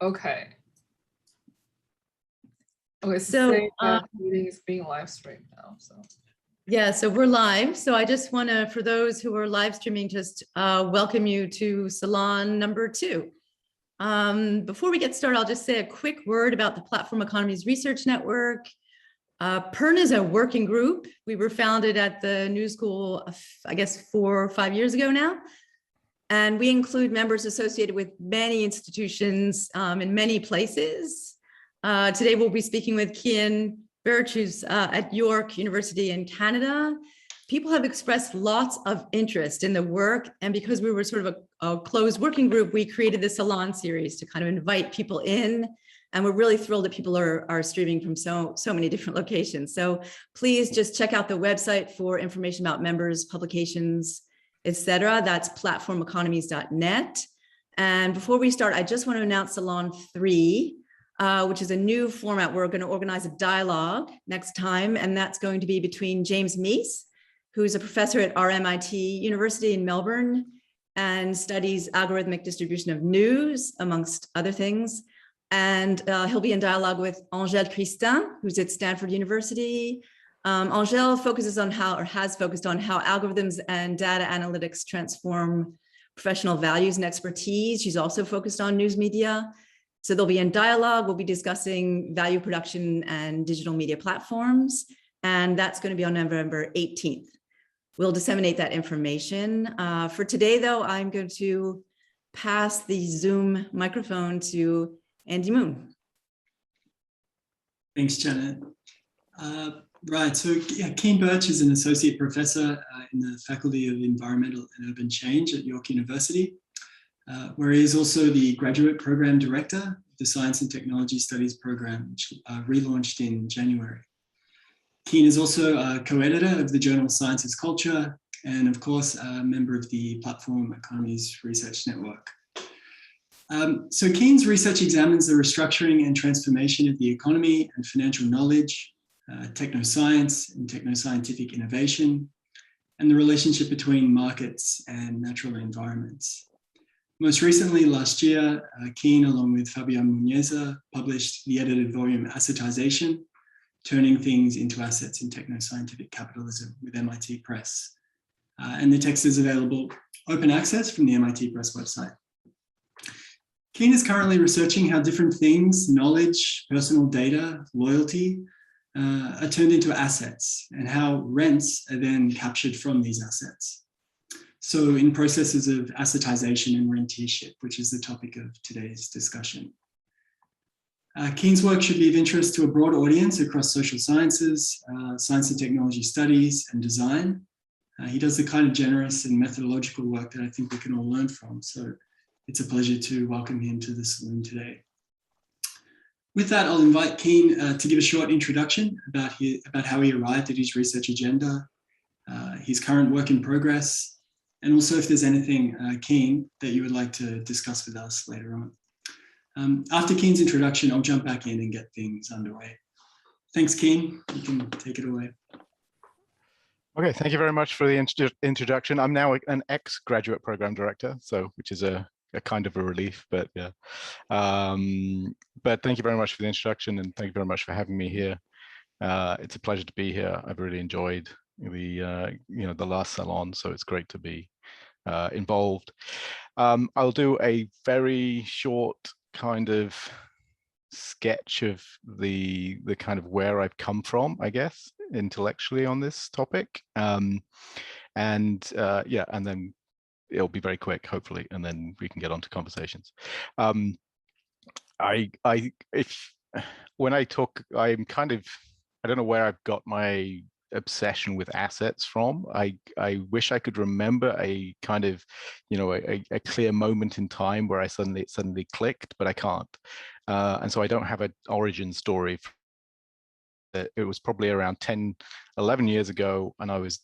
Okay. Okay, So, say that meeting is being live streamed now, so. yeah, so we're live. So I just want to, for those who are live streaming, just welcome you to Salon number 2. Before we get started, I'll just say a quick word about the Platform Economies Research Network. PERN is a working group. We were founded at the New School, I guess 4 or 5 years ago now. And we include members associated with many institutions in many places. Today, we'll be speaking with Kean Birch, who's at York University in Canada. People have expressed lots of interest in the work. And because we were sort of a closed working group, we created the Salon series to kind of invite people in. And we're really thrilled that people are streaming from so many different locations. So please just check out the website for information about members, publications, etc. That's platformeconomies.net. And before we start, I just want to announce Salon 3, which is a new format. We're going to organize a dialogue next time, and that's going to be between James Meese, who's a professor at RMIT University in Melbourne and studies algorithmic distribution of news, amongst other things. And he'll be in dialogue with Angèle Christin, who's at Stanford University. Angèle focuses on has focused on how algorithms and data analytics transform professional values and expertise. She's also focused on news media. So they'll be in dialogue. We'll be discussing value production and digital media platforms. And that's going to be on November 18th. We'll disseminate that information. For today, though, I'm going to pass the Zoom microphone to Andy Moon. Thanks, Janet. Right, so yeah, Kean Birch is an associate professor in the Faculty of Environmental and Urban Change at York University, where he is also the graduate program director of the Science and Technology Studies program, which relaunched in January. Kean is also a co-editor of the journal Science is Culture, and of course, a member of the Platform Economies Research Network. So Kean's research examines the restructuring and transformation of the economy and financial knowledge, technoscience and technoscientific innovation, and the relationship between markets and natural environments. Most recently, last year, Kean, along with Fabian Muniesa, published the edited volume Assetization, Turning Things into Assets in Technoscientific Capitalism with MIT Press. And the text is available open access from the MIT Press website. Kean is currently researching how different things, knowledge, personal data, loyalty, are turned into assets and how rents are then captured from these assets. So in processes of assetization and rentiership, which is the topic of today's discussion. Kean's work should be of interest to a broad audience across social sciences, science and technology studies, and design. He does the kind of generous and methodological work that I think we can all learn from. So it's a pleasure to welcome him to the Saloon today. With that, I'll invite Kean to give a short introduction about how he arrived at his research agenda, his current work in progress, and also if there's anything, Kean, that you would like to discuss with us later on. After Kean's introduction, I'll jump back in and get things underway. Thanks, Kean. You can take it away. Okay, thank you very much for the introduction. I'm now an ex-graduate program director, so which is a kind of a relief, but yeah. But thank you very much for the introduction, and thank you very much for having me here. It's a pleasure to be here. I've really enjoyed the the last salon, so it's great to be involved. I'll do a very short kind of sketch of the kind of where I've come from, I guess, intellectually on this topic, and then it'll be very quick, hopefully, and then we can get on to conversations. When I talk, I don't know where I've got my obsession with assets from. I wish I could remember a kind of, a clear moment in time where I suddenly clicked, but I can't. And so I don't have an origin story. It was probably around 10, 11 years ago, and I was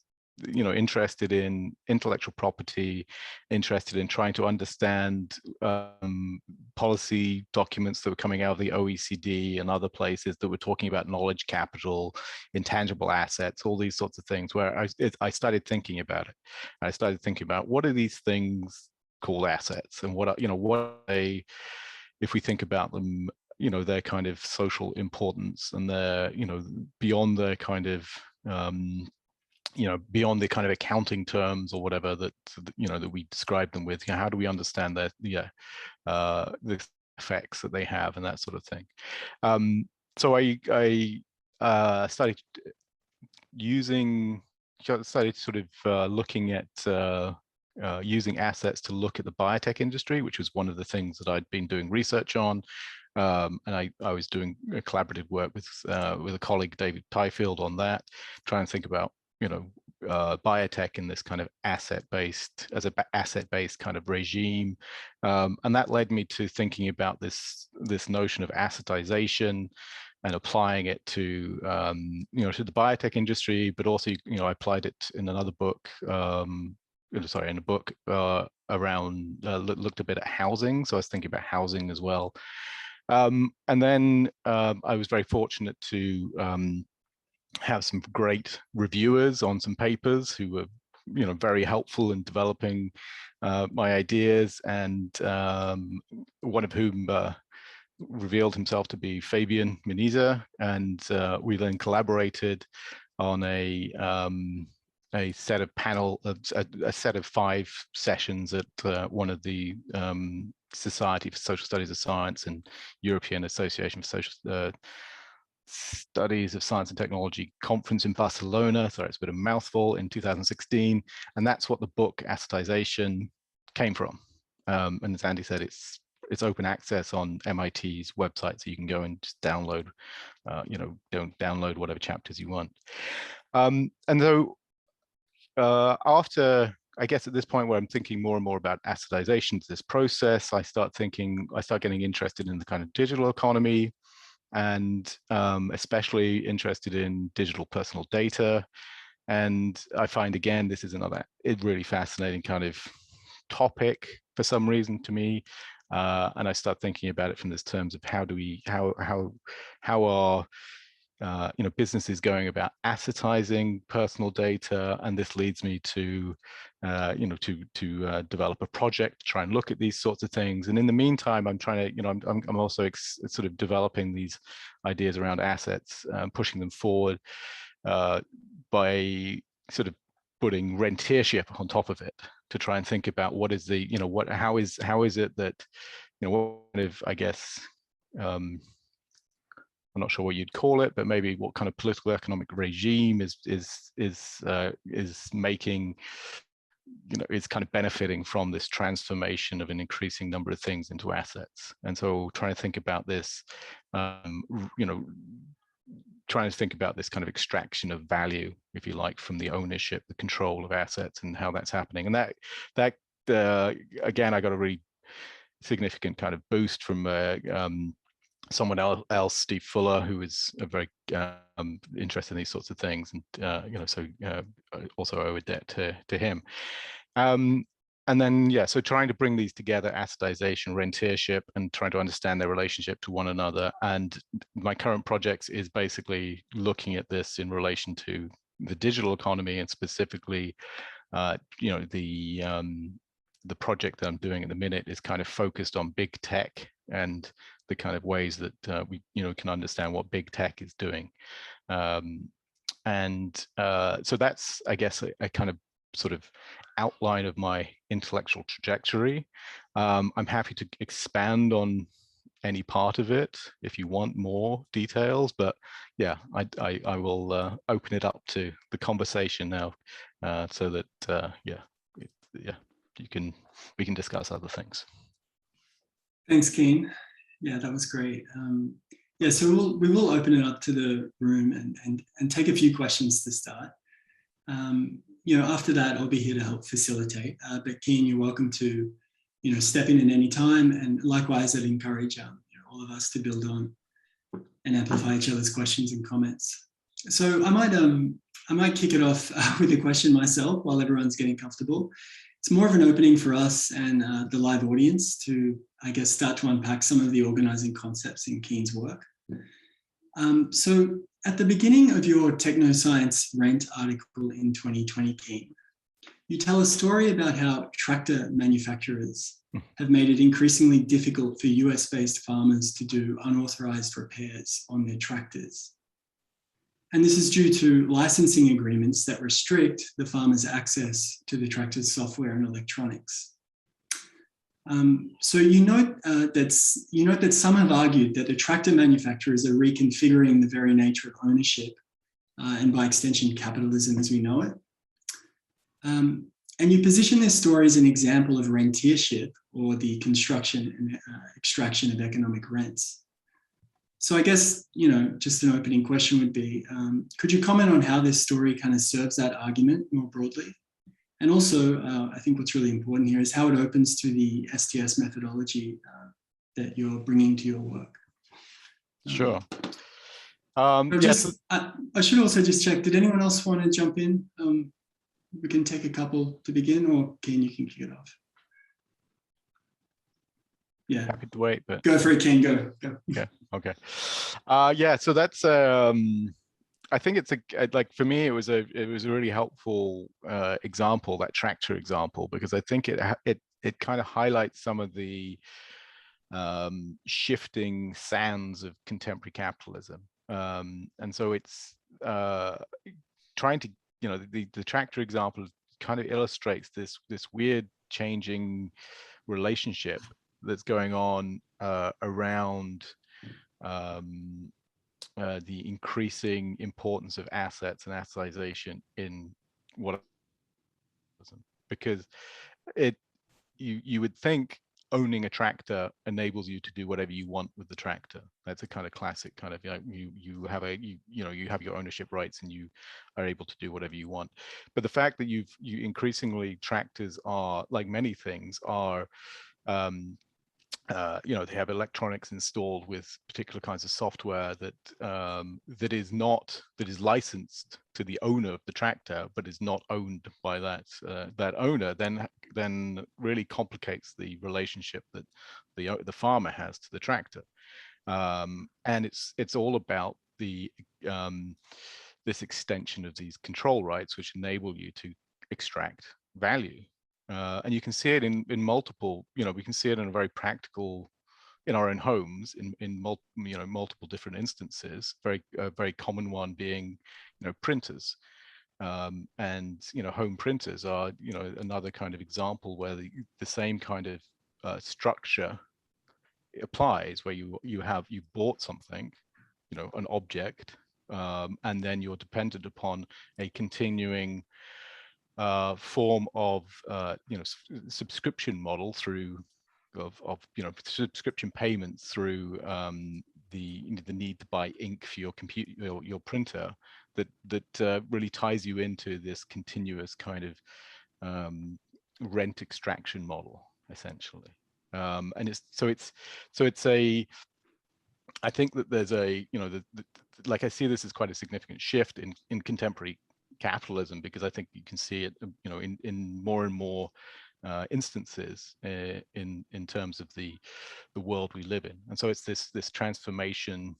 interested in intellectual property, interested in trying to understand policy documents that were coming out of the OECD and other places that were talking about knowledge capital, intangible assets, all these sorts of things, where I started thinking about it. I started thinking about what are these things called assets, and what are they, if we think about them, their kind of social importance and their, beyond their kind of, beyond the kind of accounting terms or whatever that, that we describe them with, how do we understand their, the effects that they have and that sort of thing. So I started sort of looking at using assets to look at the biotech industry, which was one of the things that I'd been doing research on. And I was doing a collaborative work with a colleague, David Tyfield, on that, trying to think about, biotech in this kind of asset-based kind of regime. And that led me to thinking about this notion of assetization and applying it to, to the biotech industry, but also, I applied it in another book, in a book around, looked a bit at housing. So I was thinking about housing as well. And then I was very fortunate to have some great reviewers on some papers who were, very helpful in developing my ideas, and one of whom revealed himself to be Fabian Muniesa, and we then collaborated on a set of a set of 5 sessions at one of the Society for Social Studies of Science and European Association for Social Studies of Science and Technology conference in Barcelona. Sorry, it's a bit of a mouthful, in 2016. And that's what the book Assetization came from. And as Andy said, it's open access on MIT's website, so you can go and just download, don't download whatever chapters you want. And though after, I guess at this point where I'm thinking more and more about assetization, this process, I start getting interested in the kind of digital economy, and especially interested in digital personal data. And I find, again, this is another really fascinating kind of topic for some reason to me. And I start thinking about it from this terms of how are businesses going about assetizing personal data, and this leads me to develop a project to try and look at these sorts of things. And in the meantime, I'm trying to, I'm also sort of developing these ideas around assets, pushing them forward by sort of putting rentiership on top of it to try and think about what is the, how is it that, what kind of, I guess, I'm not sure what you'd call it, but maybe what kind of political economic regime is making, is kind of benefiting from this transformation of an increasing number of things into assets. And so trying to think about this, trying to think about this kind of extraction of value, if you like, from the ownership, the control of assets, and how that's happening. And that again, I got a really significant kind of boost from someone else, Steve Fuller, who is a very interested in these sorts of things, and so I also owe a debt to him. And then, so trying to bring these together, assetization, rentiership, and trying to understand their relationship to one another. And my current projects is basically looking at this in relation to the digital economy, and specifically, the project that I'm doing at the minute is kind of focused on big tech and the kind of ways that we can understand what big tech is doing. So that's, I guess, a kind of sort of outline of my intellectual trajectory. I'm happy to expand on any part of it if you want more details, but yeah, I will open it up to the conversation now, so that we can discuss other things. Thanks, Kean. Yeah, that was great. So we will open it up to the room and take a few questions to start. After that, I'll be here to help facilitate. But Kean, you're welcome to, step in at any time, and likewise, I'd encourage all of us to build on and amplify each other's questions and comments. So I might kick it off with a question myself while everyone's getting comfortable. It's more of an opening for us and the live audience to, I guess, start to unpack some of the organizing concepts in Kean's work. So at the beginning of your Technoscience Rent article in 2020, Kean, you tell a story about how tractor manufacturers have made it increasingly difficult for US-based farmers to do unauthorized repairs on their tractors. And this is due to licensing agreements that restrict the farmer's access to the tractor's software and electronics. So you note that some have argued that the tractor manufacturers are reconfiguring the very nature of ownership and by extension capitalism as we know it. And you position this story as an example of rentiership, or the construction and extraction of economic rents. So I guess, just an opening question would be, could you comment on how this story kind of serves that argument more broadly? And also, I think what's really important here is how it opens to the STS methodology that you're bringing to your work. Sure. Yes. I should also just check, did anyone else want to jump in? We can take a couple to begin, or Kean, you can kick it off. Yeah. Happy to wait, but go for it, Kean. Go. Yeah. Okay. Yeah. So that's. I think it's like for me, it was a really helpful example, that tractor example, because I think it kind of highlights some of the shifting sands of contemporary capitalism, and so it's trying to. The tractor example kind of illustrates this weird changing relationship that's going on around the increasing importance of assets and assetization in what, because you would think owning a tractor enables you to do whatever you want with the tractor. That's a kind of classic kind of, you have your ownership rights and you are able to do whatever you want. But the fact that you increasingly, tractors are, like many things, are they have electronics installed with particular kinds of software that is licensed to the owner of the tractor, but is not owned by that owner, then really complicates the relationship that the farmer has to the tractor. And it's all about this extension of these control rights, which enable you to extract value. And you can see it in multiple, we can see it in a very practical, in our own homes, in multiple different instances. A very common one being, printers, and home printers are another kind of example where the same kind of structure applies, where you bought something, an object, and then you're dependent upon a continuing form of subscription model subscription payments through the need to buy ink for your computer, your printer, that really ties you into this continuous kind of rent extraction model, essentially. And I think that there's like I see this as quite a significant shift in contemporary capitalism, because I think you can see it, in more and more instances in terms of the world we live in. And so it's this transformation.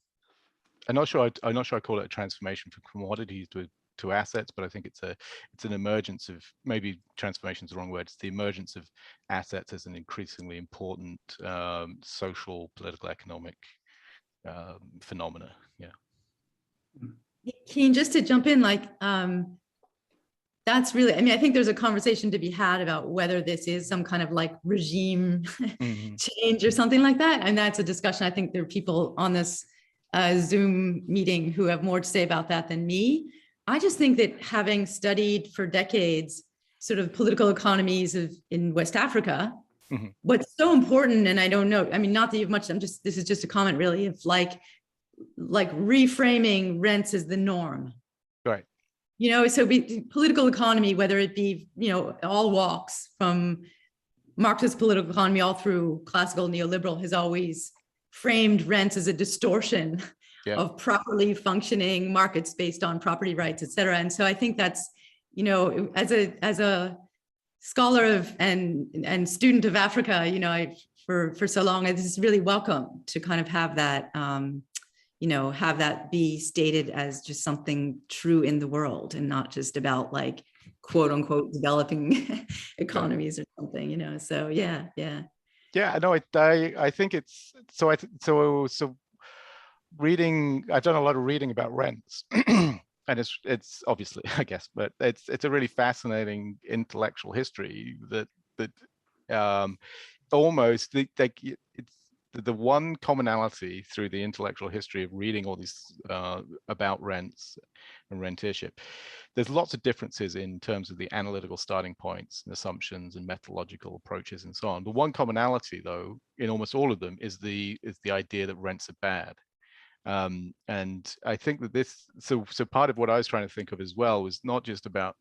I'm not sure I call it a transformation from commodities to assets, but I think it's an emergence of, maybe transformation is the wrong word, it's the emergence of assets as an increasingly important social, political, economic phenomena. Yeah. Kean, just to jump in, that's really, I think there's a conversation to be had about whether this is some kind of regime change or something like that. And that's a discussion. I think there are people on this Zoom meeting who have more to say about that than me. I just think that, having studied for decades sort of political economies in West Africa, what's so important, and I don't know, not that you have much, this is just a comment really, of reframing rents as the norm. Right. So political economy, whether it be, all walks from Marxist political economy all through classical neoliberal, has always framed rents as a distortion of properly functioning markets based on property rights, et cetera. And so I think that's, as a scholar of and student of Africa, for so long, this is really welcome to kind of have that, have that be stated as just something true in the world, and not just about quote unquote developing economies or something, So yeah. Yeah, no, I think it's so reading. I've done a lot of reading about rents, and it's obviously, I guess, but it's a really fascinating intellectual history that almost like it's the one commonality through the intellectual history of reading all these about rents and rentiership. There's lots of differences in terms of the analytical starting points and assumptions and methodological approaches and so on. But one commonality, though, in almost all of them is the idea that rents are bad. And I think that this, so part of what I was trying to think of as well was not just about,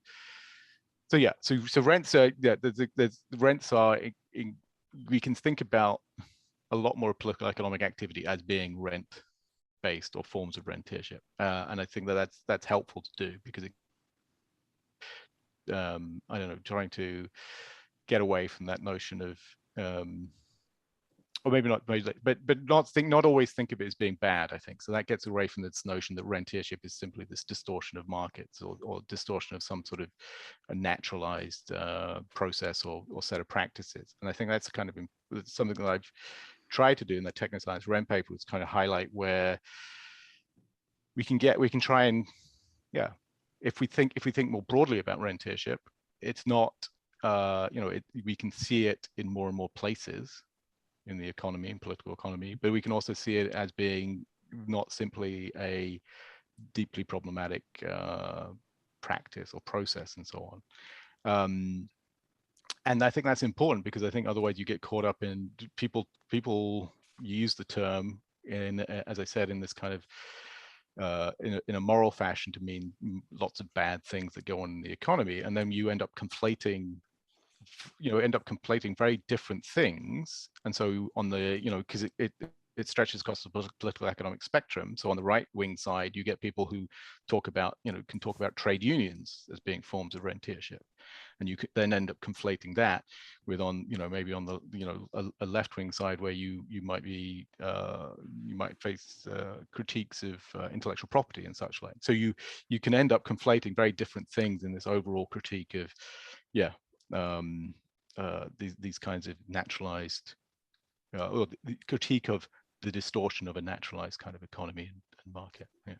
so rents are, there's rents are, we can think about a lot more political economic activity as being rent based or forms of rentiership. And I think that that's helpful to do because it, I don't know, trying to get away from that notion of, or maybe not, but not always think of it as being bad, I think. So that gets away from this notion that rentiership is simply this distortion of markets or distortion of some sort of a naturalized process or set of practices. And I think that's kind of something that I've tried to do in the Technoscience Rent paper, was kind of highlight where we can try and, yeah, if we think more broadly about rentiership, it's not, we can see it in more and more places in the economy and political economy, but we can also see it as being not simply a deeply problematic practice or process and so on. And I think that's important because I think otherwise you get caught up in people use the term in, as I said, in this kind of in a moral fashion to mean lots of bad things that go on in the economy, and then you end up conflating very different things. And so on the, because it stretches across the political economic spectrum. So on the right wing side, you get people who talk about, can talk about trade unions as being forms of rentiership. And you could then end up conflating that with maybe on the, a left wing side where you might be, you might face critiques of intellectual property and such like. So you can end up conflating very different things in this overall critique of, these kinds of naturalized, or the critique of the distortion of a naturalized kind of economy and market. Yeah.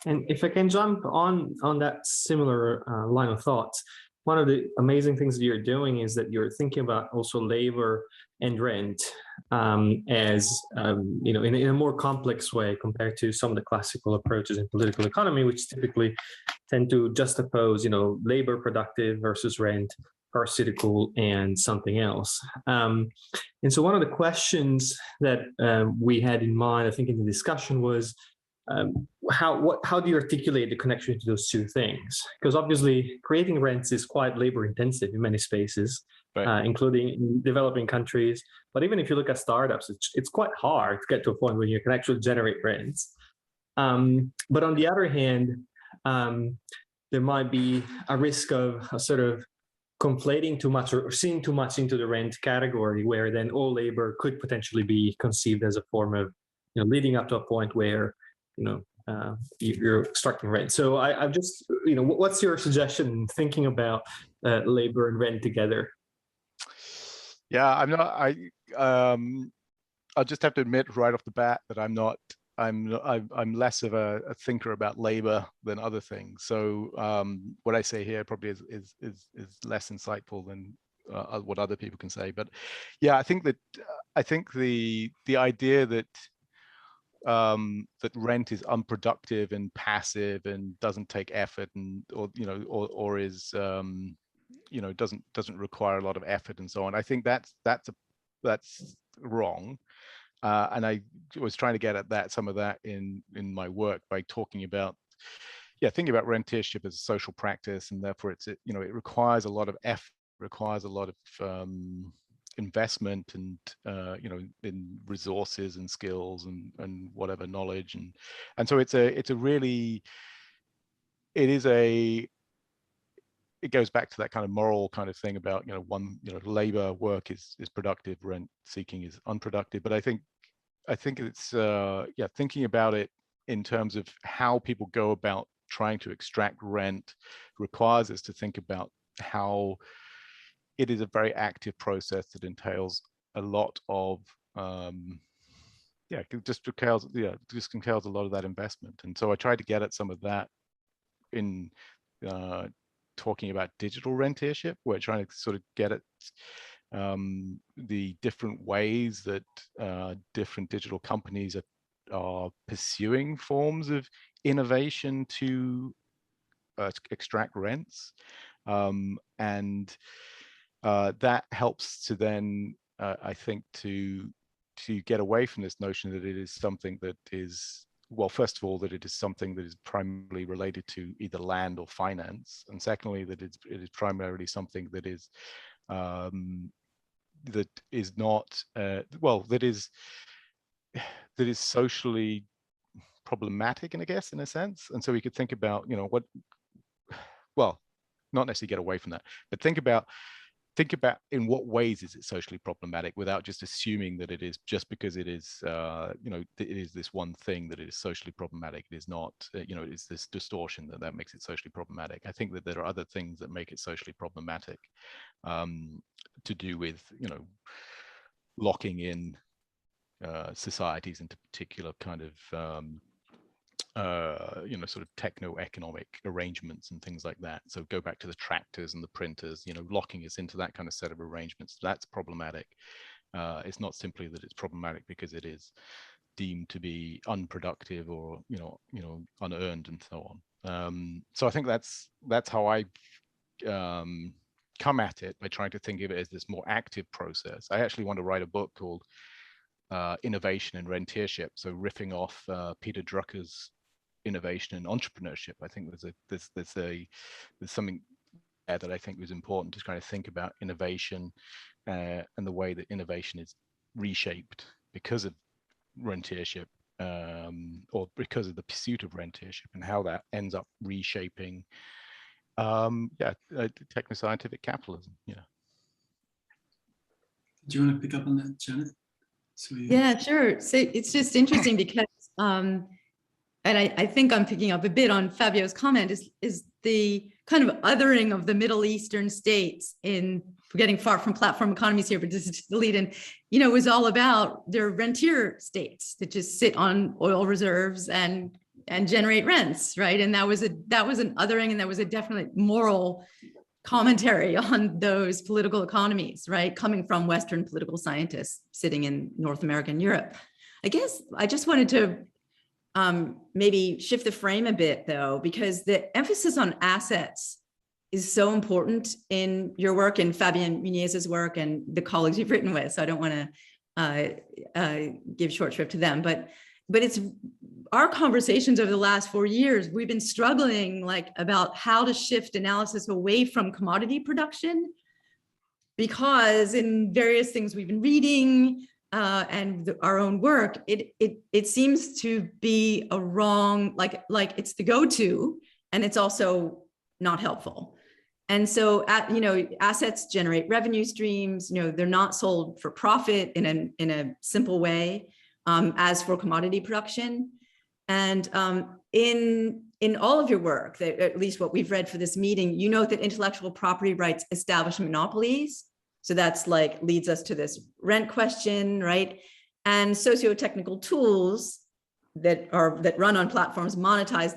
And if I can jump on that similar line of thoughts, one of the amazing things that you're doing is that you're thinking about also labor and rent as in a more complex way compared to some of the classical approaches in political economy, which typically tend to juxtapose, labor productive versus rent, parasitical, and something else. And so one of the questions that we had in mind, I think, in the discussion was, how do you articulate the connection to those two things? Because obviously creating rents is quite labor intensive in many spaces, right, including in developing countries. But even if you look at startups, it's quite hard to get to a point where you can actually generate rents. But on the other hand, there might be a risk of a sort of conflating too much or seeing too much into the rent category, where then all labor could potentially be conceived as a form of, leading up to a point where you're extracting rent. So I'm just, what's your suggestion thinking about labor and rent together? Yeah, I'll just have to admit right off the bat that I'm less of a thinker about labor than other things. So what I say here probably is less insightful than what other people can say. But yeah, I think the idea that that rent is unproductive and passive and doesn't take effort or is doesn't require a lot of effort and so on. I think that's wrong. And I was trying to get at some of that in my work by talking about, thinking about rentiership as a social practice, and therefore it requires a lot of effort, requires a lot of investment and in resources and skills and whatever knowledge, and so it goes back to that kind of moral kind of thing about labor work is productive, rent seeking is unproductive. But I think it's thinking about it in terms of how people go about trying to extract rent requires us to think about how it is a very active process that entails a lot of just entails a lot of that investment. And so I tried to get at some of that in talking about digital rentiership. We're trying to sort of get at the different ways that different digital companies are pursuing forms of innovation to extract rents, and that helps to then I think to get away from this notion that it is something that is, well, first of all, that it is something that is primarily related to either land or finance, and secondly, that it is primarily something that is not that is socially problematic, I guess, in a sense. And so we could think about, well, not necessarily get away from that, but think about in what ways is it socially problematic, without just assuming that it is just because it is, it is this one thing that it is socially problematic. It is not, it is this distortion that makes it socially problematic. I think that there are other things that make it socially problematic, to do with, locking in societies into particular kind of sort of techno-economic arrangements and things like that. So go back to the tractors and the printers, locking us into that kind of set of arrangements. That's problematic. It's not simply that it's problematic because it is deemed to be unproductive or unearned and so on. So I think that's how I come at it, by trying to think of it as this more active process. I actually want to write a book called Innovation and Rentiership, so riffing off Peter Drucker's Innovation and Entrepreneurship. I think there's something there that I think was important to kind of think about innovation and the way that innovation is reshaped because of rentiership, or because of the pursuit of rentiership, and how that ends up reshaping technoscientific capitalism. Do you want to pick up on that, Janet? Yeah, sure. So it's just interesting because, and I think I'm picking up a bit on Fabio's comment, is the kind of othering of the Middle Eastern states we're getting far from platform economies here, but this is the lead in, was all about their rentier states that just sit on oil reserves and generate rents, right? And that was an othering, and that was a definite moral commentary on those political economies, right? Coming from Western political scientists sitting in North America and Europe. I guess I just wanted to maybe shift the frame a bit, though, because the emphasis on assets is so important in your work and Fabian Muniesa's work and the colleagues you've written with. So I don't want to give short shrift to them, but it's our conversations over the last 4 years. We've been struggling about how to shift analysis away from commodity production, because in various things we've been reading and our own work, it seems to be a wrong, it's the go-to, and it's also not helpful. And so, assets generate revenue streams. They're not sold for profit in a simple way, as for commodity production. And in all of your work, at least what we've read for this meeting, you note that intellectual property rights establish monopolies. So that's leads us to this rent question, right? And socio-technical tools that run on platforms monetize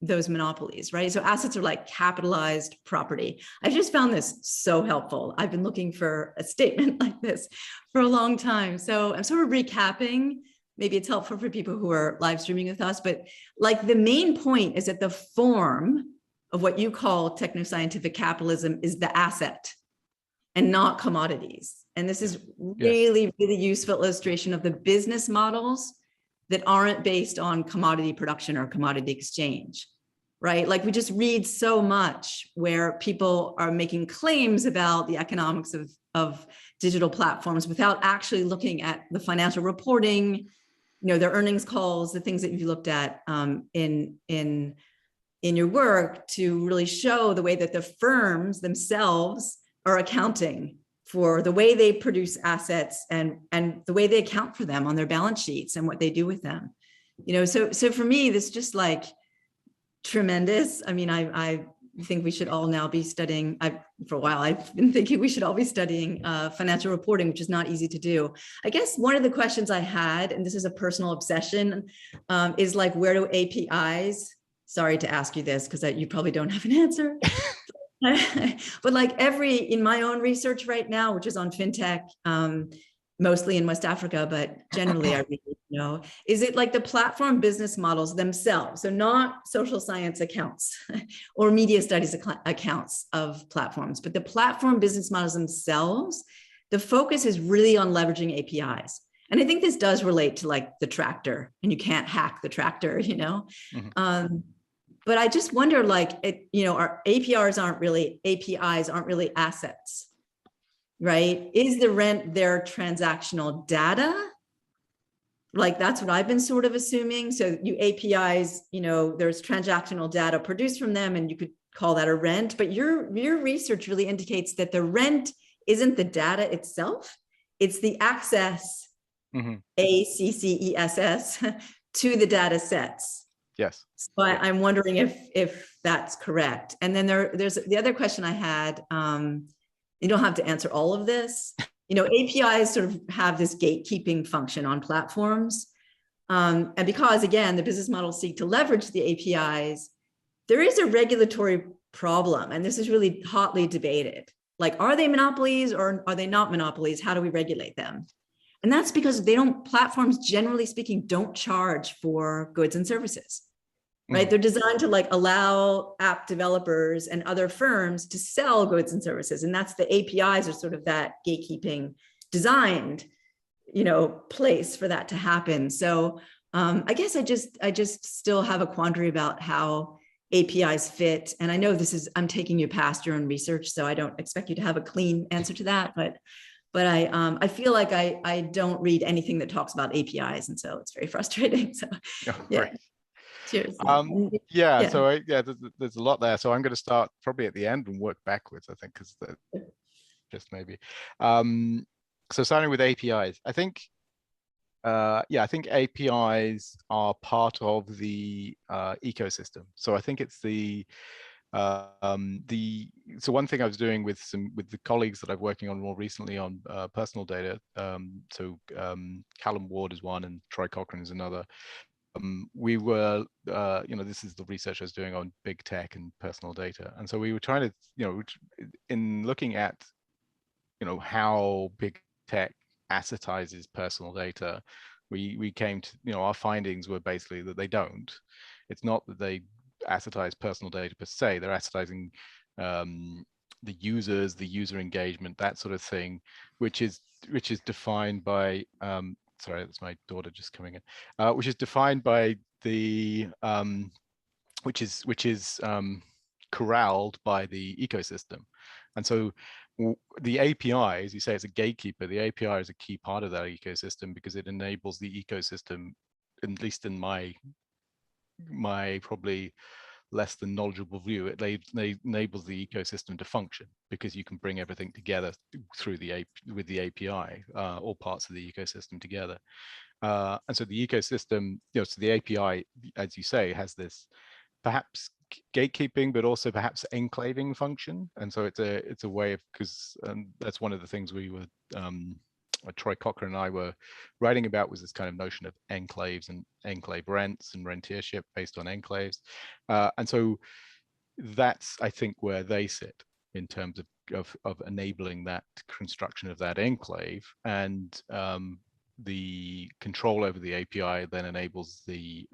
those monopolies, right? So assets are like capitalized property. I've just found this so helpful. I've been looking for a statement like this for a long time. So I'm sort of recapping. Maybe it's helpful for people who are live streaming with us, but the main point is that the form of what you call technoscientific capitalism is the asset and not commodities. And this is really, really useful illustration of the business models that aren't based on commodity production or commodity exchange, right? We just read so much where people are making claims about the economics of digital platforms without actually looking at the financial reporting, their earnings calls, the things that you've looked at in your work to really show the way that the firms themselves are accounting for the way they produce assets and the way they account for them on their balance sheets and what they do with them. So for me, this just tremendous. I mean, I think we should all now be studying. For a while, I've been thinking we should all be studying financial reporting, which is not easy to do. I guess one of the questions I had, and this is a personal obsession, is like, where do APIs? Sorry to ask you this because you probably don't have an answer. But like in my own research right now, which is on fintech, mostly in West Africa, but generally I read, is it like the platform business models themselves? So not social science accounts or media studies accounts of platforms, but the platform business models themselves, the focus is really on leveraging APIs. And I think this does relate to like the tractor, and you can't hack the tractor, Mm-hmm. But I just wonder, like, our APIs aren't really assets, right? Is the rent their transactional data? Like, that's what I've been sort of assuming. So you APIs, there's transactional data produced from them, and you could call that a rent. But your research really indicates that the rent isn't the data itself. It's the access, mm-hmm. ACCESS, to the data sets. Yes. So I'm wondering if that's correct. And then there's the other question I had. You don't have to answer all of this. APIs sort of have this gatekeeping function on platforms. And because, again, the business models seek to leverage the APIs, there is a regulatory problem. And this is really hotly debated. Like, are they monopolies or are they not monopolies? How do we regulate them? And that's because platforms, generally speaking, don't charge for goods and services, right? Mm-hmm. They're designed to like allow app developers and other firms to sell goods and services. And that's the APIs are sort of that gatekeeping designed, place for that to happen. So I guess I just still have a quandary about how APIs fit. And I know I'm taking you past your own research, so I don't expect you to have a clean answer to that, but I feel like I don't read anything that talks about APIs, and so it's very frustrating. So, yeah. Cheers. Yeah. So there's a lot there. So I'm going to start probably at the end and work backwards, I think, because just maybe. So starting with APIs, I think APIs are part of the ecosystem. So I think it's so one thing I was doing with the colleagues that I'm working on more recently on personal data. Callum Ward is one and Troy Cochrane is another. We were, this is the research I was doing on big tech and personal data, and so we were trying to, in looking at, how big tech assetizes personal data, we came to, our findings were basically that they don't. It's not that they assetize personal data per se, they're assetizing the users, the user engagement, that sort of thing, which is defined by sorry, that's my daughter just coming in, which is defined by the which is corralled by the ecosystem. And so the API, as you say, it's a gatekeeper. The API is a key part of that ecosystem because it enables the ecosystem, at least in my probably less than knowledgeable view, it enables the ecosystem to function because you can bring everything together through with the API, all parts of the ecosystem together. And so the ecosystem, so the API, as you say, has this perhaps gatekeeping, but also perhaps enclaving function. And so it's a way of, because that's one of the things we were Troy Cochrane and I were writing about, was this kind of notion of enclaves and enclave rents and rentiership based on enclaves. And so that's, I think, where they sit in terms of enabling that construction of that enclave. And the control over the API then enables the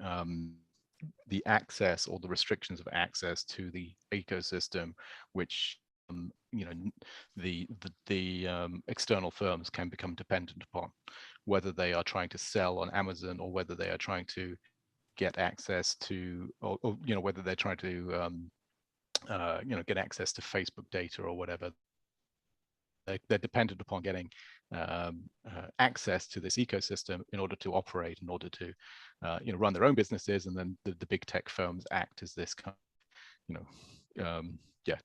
access or the restrictions of access to the ecosystem, which the external firms can become dependent upon, whether they are trying to sell on Amazon or whether they are trying to get access to, or whether they're trying to get access to Facebook data or whatever. They're dependent upon getting access to this ecosystem in order to operate, in order to run their own businesses, and then the big tech firms act as this kind of,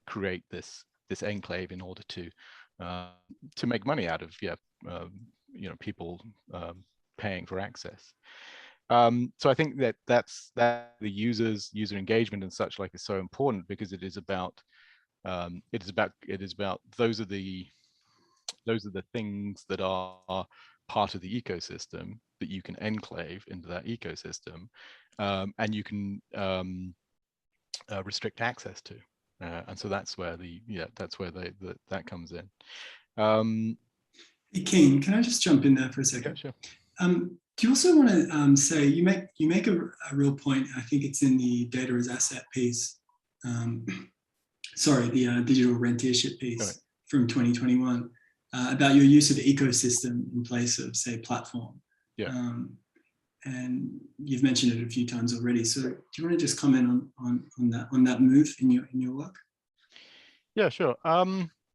create this enclave in order to make money out of people paying for access. So I think that the user engagement and such like is so important, because it is about those are the things that are part of the ecosystem that you can enclave into that ecosystem, and you can restrict access to, and so that's where that comes in. Hey, Kean, can I just jump in there for a second? Yeah, sure. Do you also want to say, you make a real point, I think it's in the data as asset piece, sorry, the digital rentiership piece from 2021, about your use of ecosystem in place of, say, platform. Yeah. And you've mentioned it a few times already. So do you want to just comment on that move in your work? Yeah, sure.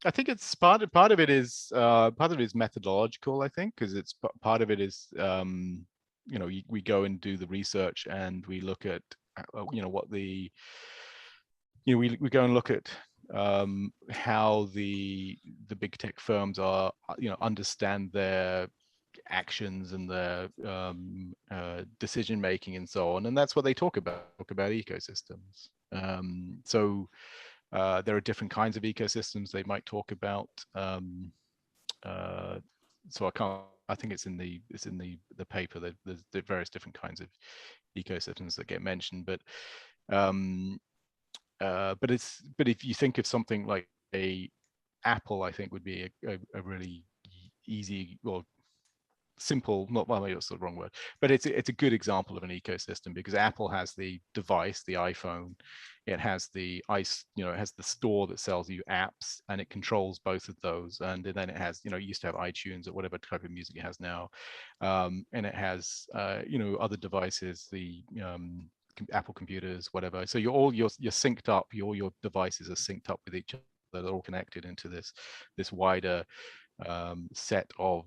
I think it's part of it is methodological, I think, because it's part of it is we go and do the research and we look at what the we go and look at how the big tech firms are understand their actions and their decision making and so on, and that's what they talk about ecosystems. So there are different kinds of ecosystems they might talk about. So I think it's in the paper that there's the various different kinds of ecosystems that get mentioned, but if you think of something like Apple, I think would be a really easy or simple, maybe that's the wrong word, but it's a good example of an ecosystem, because Apple has the device, the iPhone, it has the it has the store that sells you apps, and it controls both of those, and then it has it used to have iTunes or whatever type of music it has now, and it has other devices, the Apple computers, whatever. So you're synced up, all your devices are synced up with each other, they're all connected into this wider set of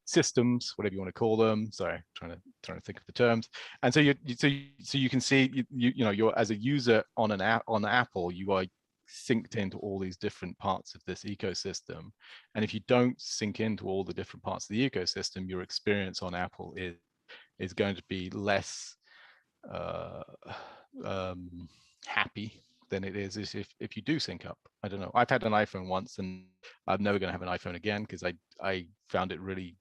systems, whatever you want to call them. Sorry, trying to think of the terms. And so you can see you're, as a user on an app on Apple, you are synced into all these different parts of this ecosystem. And if you don't sync into all the different parts of the ecosystem, your experience on Apple is going to be less happy than it is if you do sync up. I don't know. I've had an iPhone once, and I'm never going to have an iPhone again, because I found it really.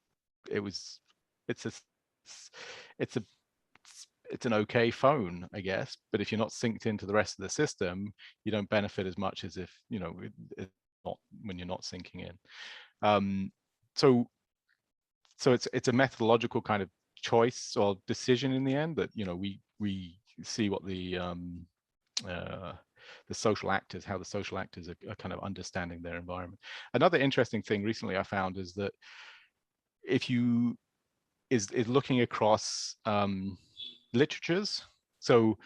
It's an okay phone, I guess, but if you're not synced into the rest of the system, you don't benefit as much as if it's not, when you're not syncing in. So it's a methodological kind of choice or decision in the end, that we see what the social actors, how the social actors are kind of understanding their environment. Another interesting thing recently I found is that if you is looking across literatures. So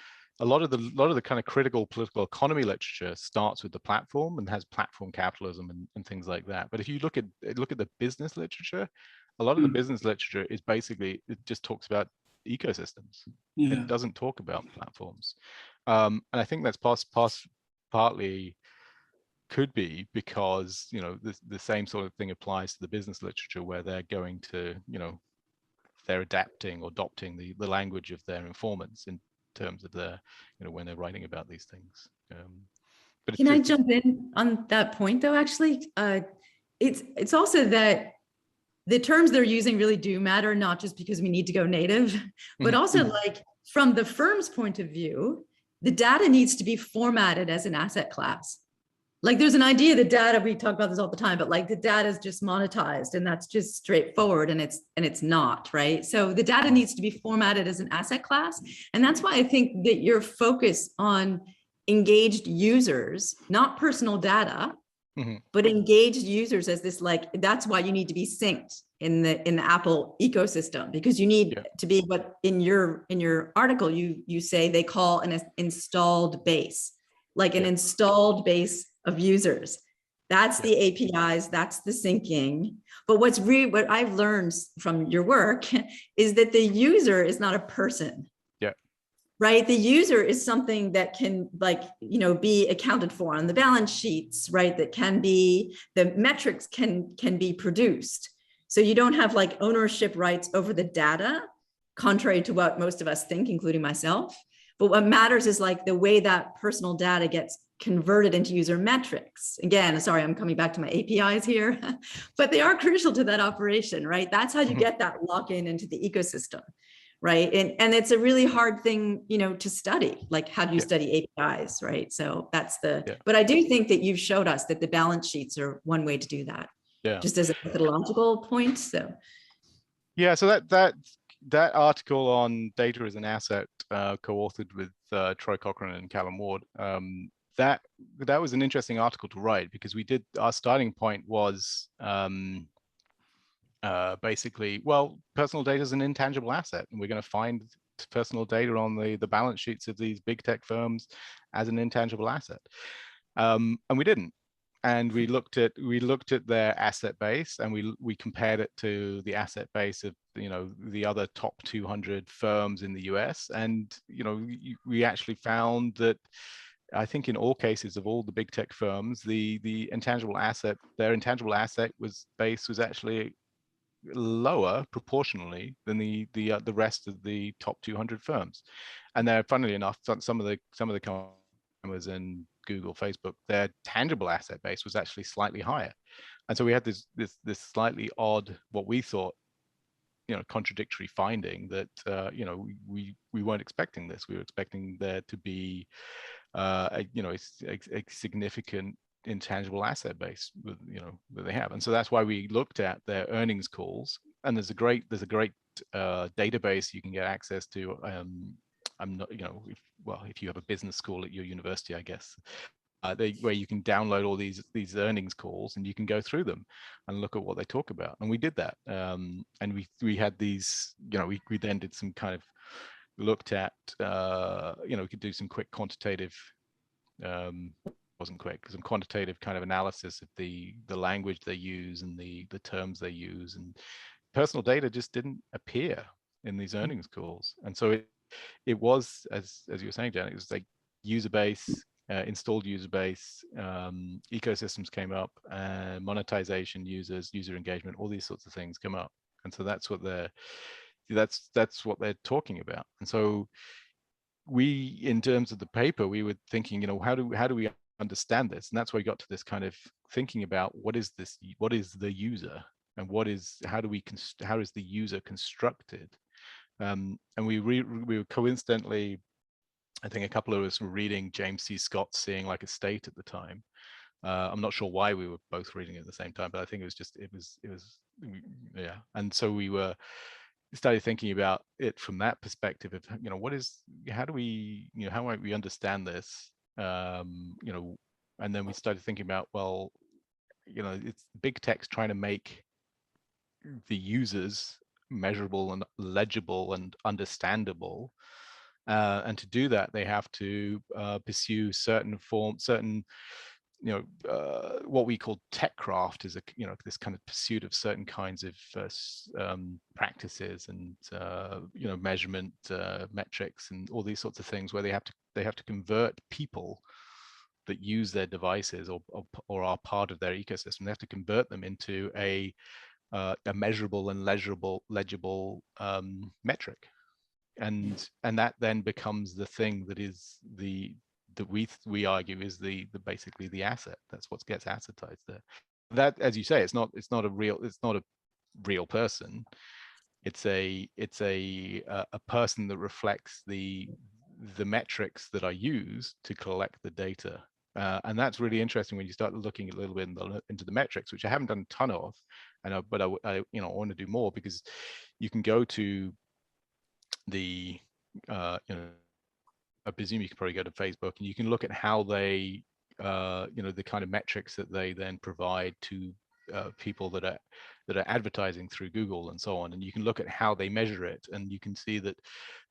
a lot of the kind of critical political economy literature starts with the platform and has platform capitalism and things like that. But if you look at the business literature, a lot of the business literature is basically, it just talks about ecosystems. Yeah. It doesn't talk about platforms. And I think that's partly could be because the same sort of thing applies to the business literature, where they're going to they're adapting or adopting the language of their informants in terms of their when they're writing about these things. But can I jump in on that point though? Actually, it's also that the terms they're using really do matter, not just because we need to go native, but also like from the firm's point of view, the data needs to be formatted as an asset class. Like there's an idea that data, we talk about this all the time, but like the data is just monetized and that's just straightforward, and it's not, right? So the data needs to be formatted as an asset class. And that's why I think that your focus on engaged users, not personal data, but engaged users as this, like, that's why you need to be synced in the Apple ecosystem, because you need to be what in your article you say they call an installed base, like an installed base of users. That's the APIs, that's the syncing. But what I've learned from your work is that the user is not a person. right? The user is something that can be accounted for on the balance sheets, right? That can be, the metrics can be produced. So you don't have like ownership rights over the data, contrary to what most of us think, including myself. But what matters is like the way that personal data gets converted into user metrics. Again, sorry, I'm coming back to my APIs here, but they are crucial to that operation, right? That's how you get that lock-in into the ecosystem, right? And it's a really hard thing, to study. Like, how do you study APIs, right? So that's but I do think that you've showed us that the balance sheets are one way to do that. Yeah. Just as a methodological point. So. Yeah. So that article on data as an asset, co-authored with Troy Cochran and Callum Ward, that was an interesting article to write, because our starting point was basically, well, personal data is an intangible asset, and we're going to find personal data on the balance sheets of these big tech firms as an intangible asset, and we didn't. And we looked at their asset base, and we compared it to the asset base of the other top 200 firms in the US, and we actually found that, I think in all cases of all the big tech firms, their intangible asset base was actually lower proportionally than the rest of the top 200 firms. And they're, funnily enough, some of the companies in Google, Facebook, their tangible asset base was actually slightly higher. And so we had this slightly odd, what we thought, contradictory finding that we weren't expecting this. We were expecting there to be a significant intangible asset base that they have. And so that's why we looked at their earnings calls. And there's a great database you can get access to. I'm not, if you have a business school at your university, I guess, where you can download all these earnings calls, and you can go through them and look at what they talk about. And we did that. And we had these, we then did some kind of looked at, we could do some quick quantitative, wasn't quick, some quantitative kind of analysis of the language they use and the terms they use, and personal data just didn't appear in these earnings calls. And so it was, as you were saying, Janet, it was like user base, installed user base, ecosystems came up, monetization, user engagement, all these sorts of things come up. And so that's what they're talking about. And so we, in terms of the paper, we were thinking, how do we understand this? And that's why we got to this kind of thinking about what is the user, and how is the user constructed? And we were coincidentally, I think a couple of us were reading James C. Scott's Seeing Like a State at the time. I'm not sure why we were both reading it at the same time, but I think it was yeah. And so we started thinking about it from that perspective of, how might we understand this? And then we started thinking about, well, it's big tech's trying to make the users measurable and legible and understandable. And to do that, they have to pursue certain what we call techcraft is this kind of pursuit of certain kinds of practices and measurement metrics and all these sorts of things, where they have to convert people that use their devices or are part of their ecosystem. They have to convert them into a measurable and legible metric, and that then becomes the thing that we argue is basically the asset. That's what gets assetized there. That, as you say, it's not a real person. It's a person that reflects the metrics that are used to collect the data. And that's really interesting when you start looking a little bit into the metrics, which I haven't done a ton of, but I want to do more, because you can go to the I presume you can probably go to Facebook, and you can look at how they the kind of metrics that they then provide to people that are advertising through Google and so on, and you can look at how they measure it, and you can see that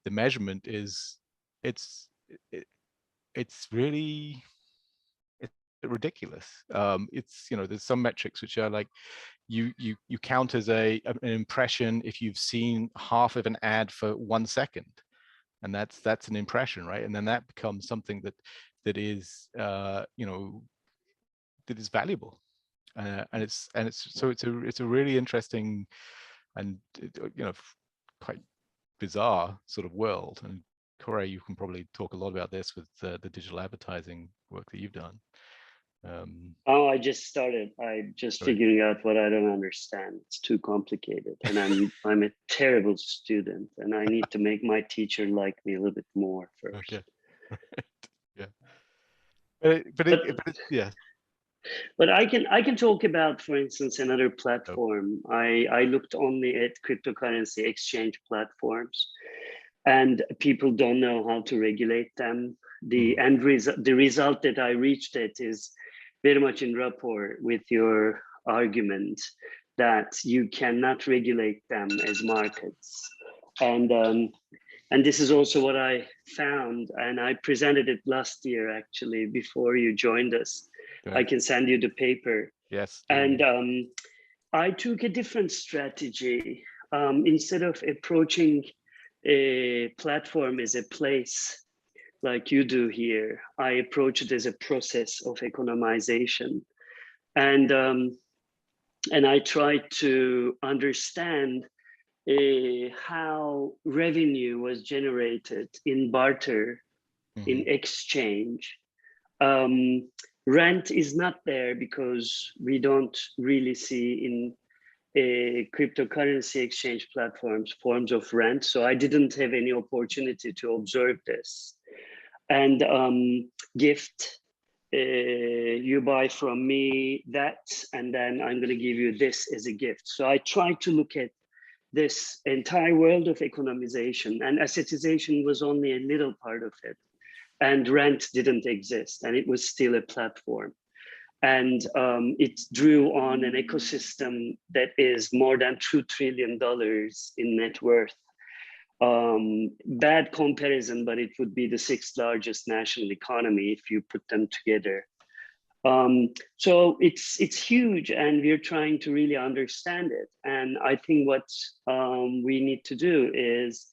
the measurement is it's really ridiculous. There's some metrics which are like you count as an impression if you've seen half of an ad for 1 second, and that's an impression, right? And then that becomes something that is you know, that is valuable, and it's so it's a really interesting and you know, quite bizarre sort of world. And Corey, you can probably talk a lot about this with the digital advertising work that you've done. Oh, I just started. I'm just figuring out what I don't understand. It's too complicated, and I'm a terrible student, and I need to make my teacher like me a little bit more first. Okay. Yeah. But yeah. But I can talk about, for instance, another platform. I looked only at cryptocurrency exchange platforms, and people don't know how to regulate them. The end result, the result that I reached at is very much in rapport with your argument that you cannot regulate them as markets. And this is also what I found, and I presented it last year, actually, before you joined us. I can send you the paper. Yes. And I took a different strategy. Instead of approaching a platform as a place like you do here, I approach it as a process of economization. And I try to understand how revenue was generated in barter, in exchange. Rent is not there because we don't really see in cryptocurrency exchange platforms forms of rent. So I didn't have any opportunity to observe this. And gift, you buy from me that, and then I'm going to give you this as a gift. So I try to look at this entire world of economization, and assetization was only a little part of it. And rent didn't exist, and it was still a platform. And it drew on an ecosystem that is more than $2 trillion in net worth. Bad comparison, but it would be the 6th largest national economy if you put them together. So it's huge, and we're trying to really understand it. And I think what we need to do is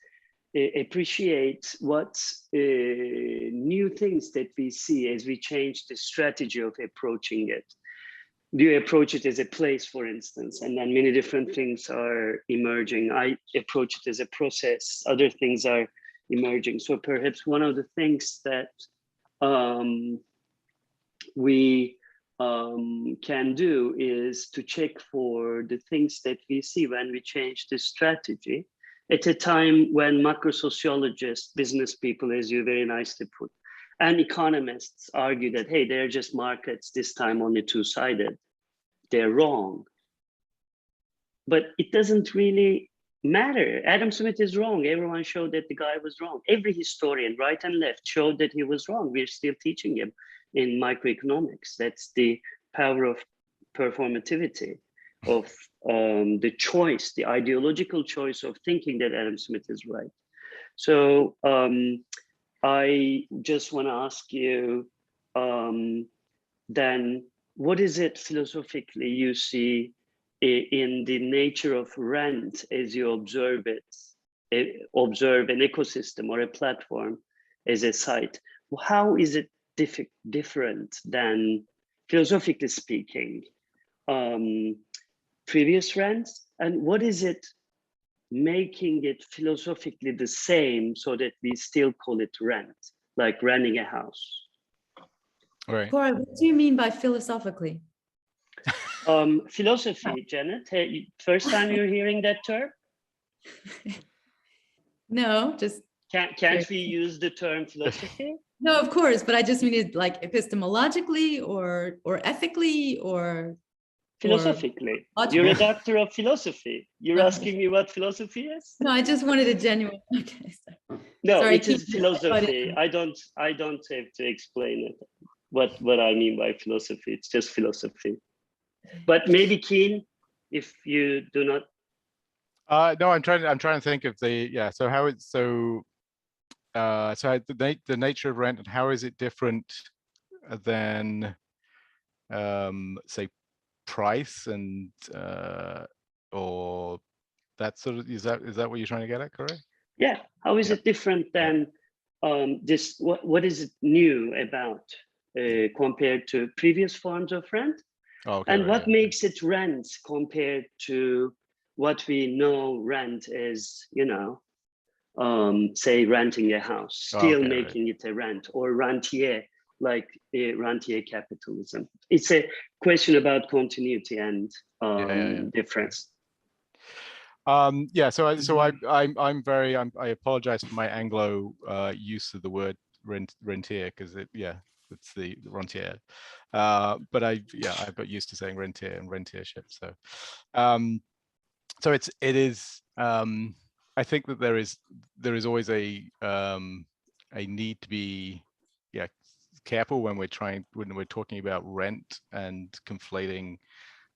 appreciate what new things that we see as we change the strategy of approaching it. Do you approach it as a place, for instance, and then many different things are emerging? I approach it as a process, other things are emerging. So perhaps one of the things that we can do is to check for the things that we see when we change the strategy at a time when macro sociologists, business people, as you very nicely put, and economists argue that, hey, they're just markets, this time only two-sided. They're wrong. But it doesn't really matter. Adam Smith is wrong. Everyone showed that the guy was wrong. Every historian, right and left, showed that he was wrong. We're still teaching him in microeconomics. That's the power of performativity, of the choice, the ideological choice of thinking that Adam Smith is right. So I just want to ask you, then, what is it philosophically you see in the nature of rent as you observe it, observe an ecosystem or a platform as a site? How is it different than, philosophically speaking, previous rents? And what is it making it philosophically the same so that we still call it rent, like renting a house? Right. Cora, what do you mean by philosophically? Philosophy, Janet. Hey, first time you're hearing that term? No, just Can't we use the term philosophy? no, of course, but I just mean it like epistemologically or ethically or Philosophically. Or You're a doctor of philosophy. You're asking me what philosophy is? No, I just wanted a genuine. Okay, no, sorry, it is philosophy. I don't have to explain it. What I mean by philosophy. It's just philosophy. But maybe Kean, if you do not. No, I'm trying to think of so how it's so the nature of rent, and how is it different than say price and or that sort of, is that what you're trying to get at, correct? Yeah, how is Yeah. it different than this? What is it new about compared to previous forms of rent? Oh, okay, And right, what yeah. makes it rent compared to what we know rent is, you know, say renting a house, still Okay, right. making it a rent, or rentier, like rentier capitalism. It's a question about continuity and Yeah. difference. Yeah, I apologize for my Anglo use of the word rentier, because it's the rentier. But I got used to saying rentier and rentiership. So it is I think that there is always a need to be careful when we're talking about rent and conflating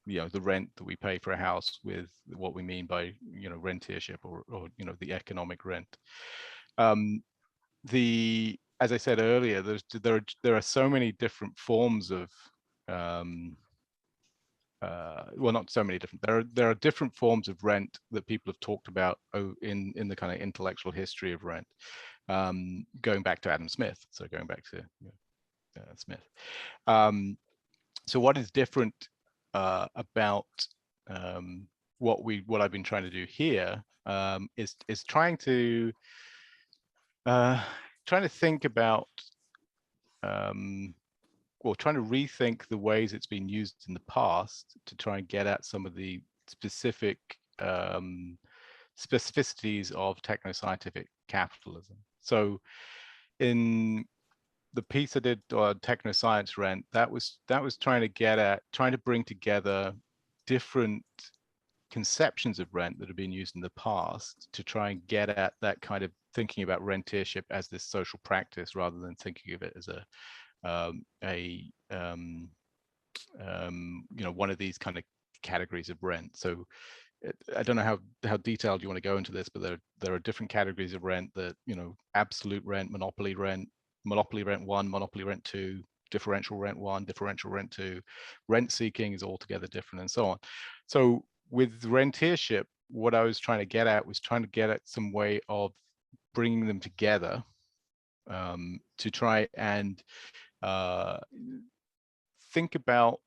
the rent that we pay for a house with what we mean by rentiership or the economic rent. As I said earlier, there are so many different forms of well, not so many different. There are different forms of rent that people have talked about in the kind of intellectual history of rent, going back to Adam Smith. So going back to Smith. So what is different about what I've been trying to do here is trying to think about trying to rethink the ways it's been used in the past to try and get at some of the specific specificities of technoscientific capitalism. So in the piece I did on technoscience rent, that was trying to bring together different conceptions of rent that have been used in the past to try and get at that kind of thinking about rentiership as this social practice, rather than thinking of it as one of these kind of categories of rent. So I don't know how detailed you want to go into this, but there are different categories of rent that, absolute rent, monopoly rent 1, monopoly rent 2, differential rent 1, differential rent 2, rent seeking is altogether different, and so on. So with rentiership, what I was trying to get at was some way of bringing them together to try and think about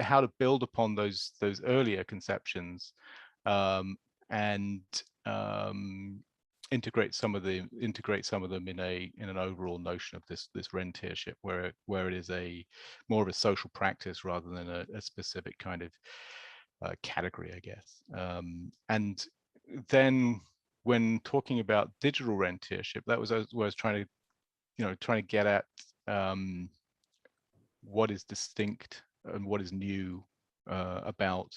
how to build upon those earlier conceptions and integrate some of them in an overall notion of this rentiership, where it is more of a social practice rather than a specific kind of category, I guess. And then when talking about digital rentiership, that was where I was trying to get at what is distinct and what is new about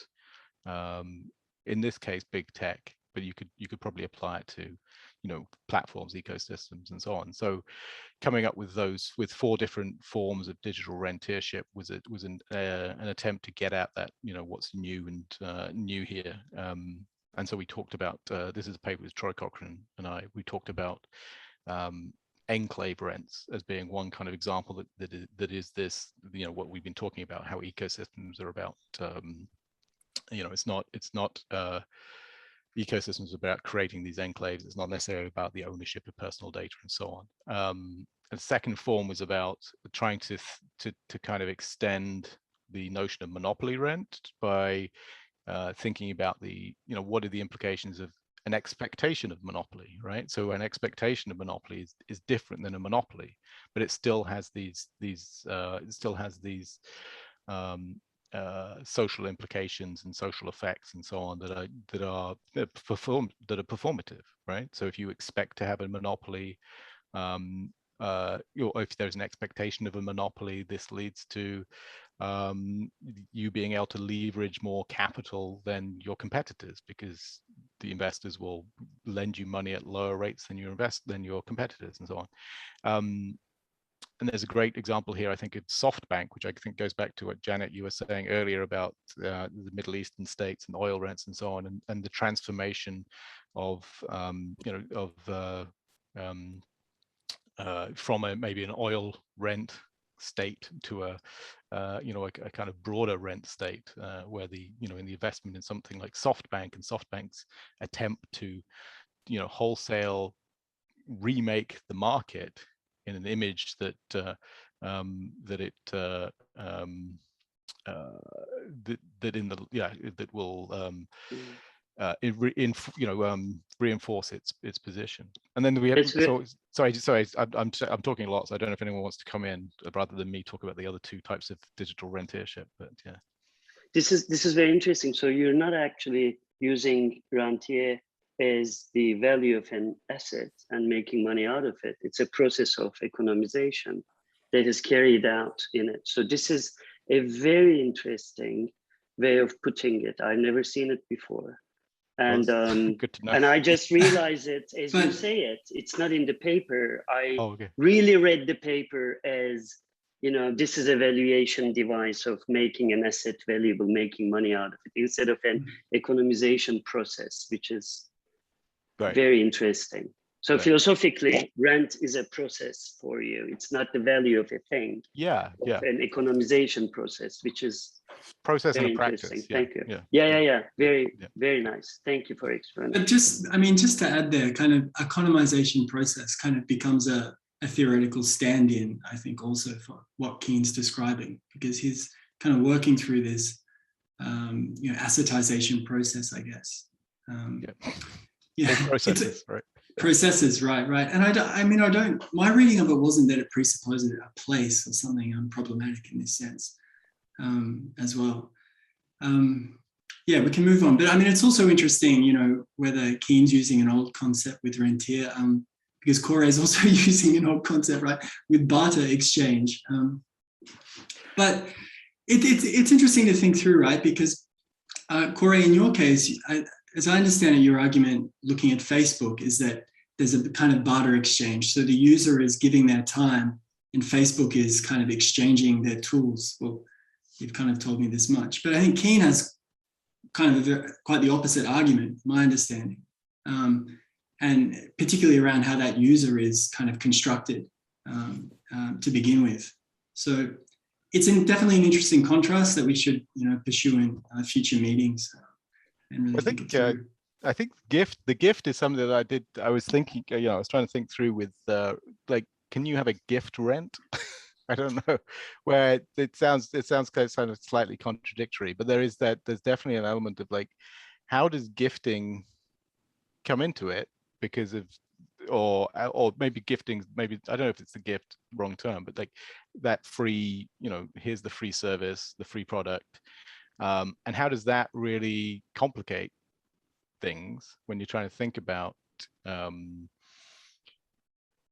in this case big tech, but you could probably apply it to platforms, ecosystems, and so on. So coming up with 4 different forms of digital rentiership was an attempt to get at that, what's new and new here. And so we talked about this is a paper with Troy Cochrane and we talked about enclave rents as being one kind of example that is this, what we've been talking about, how ecosystems are about it's not ecosystems about creating these enclaves. It's not necessarily about the ownership of personal data and so on. The second form was about trying to kind of extend the notion of monopoly rent by thinking about what are the implications of an expectation of monopoly, right? So an expectation of monopoly is different than a monopoly, but it still has these social implications and social effects and so on that are performative, right? So if you expect to have a monopoly, if there's an expectation of a monopoly, this leads to you being able to leverage more capital than your competitors, because the investors will lend you money at lower rates than your competitors, and so on. And there's a great example here, I think it's SoftBank, which I think goes back to what Janet, you were saying earlier about the Middle Eastern states and oil rents and so on, and the transformation of from maybe an oil rent state to a kind of broader rent state, where in the investment in something like SoftBank and SoftBank's attempt to wholesale remake the market in an image that that will reinforce its position. And then we have, sorry, I'm talking a lot, so I don't know if anyone wants to come in rather than me talk about the other two types of digital rentiership, but yeah. This is very interesting. So you're not actually using rentier as the value of an asset and making money out of it. It's a process of economization that is carried out in it. So this is a very interesting way of putting it. I've never seen it before. And good to know. And I just realized it as you say it. It's not in the paper. I really read the paper as, this is a valuation device of making an asset valuable, making money out of it, instead of an economization process, which is very interesting. So philosophically, rent is a process for you. It's not the value of a thing. Yeah. An economization process, which is process very and a practice. interesting. Thank you. Yeah. Very nice. Thank you for explaining. But just to add there, kind of economization process kind of becomes a theoretical stand-in, I think, also for what Kean's describing, because he's kind of working through this, assetization process, I guess. Processes, right? Processes, right. And my reading of it wasn't that it presupposes a place or something unproblematic in this sense as well. We can move on. But it's also interesting, whether Kean's using an old concept with rentier, because Corey is also using an old concept, right, with barter exchange. But it's interesting to think through, right? Because Corey, in your case, as I understand it, your argument looking at Facebook is that there's a kind of barter exchange. So the user is giving their time and Facebook is kind of exchanging their tools. Well, you've kind of told me this much, but I think Kean has kind of quite the opposite argument, my understanding, and particularly around how that user is kind of constructed to begin with. So it's definitely an interesting contrast that we should, pursue in future meetings. And really I think the gift is something that I was thinking, I was trying to think through with can you have a gift rent? I don't know, where it sounds kind of slightly contradictory, but there's definitely an element of how does gifting come into it because of, or maybe gifting, maybe, I don't know if it's the gift, wrong term, but that free, here's the free service, the free product. And how does that really complicate things when you're trying to think about,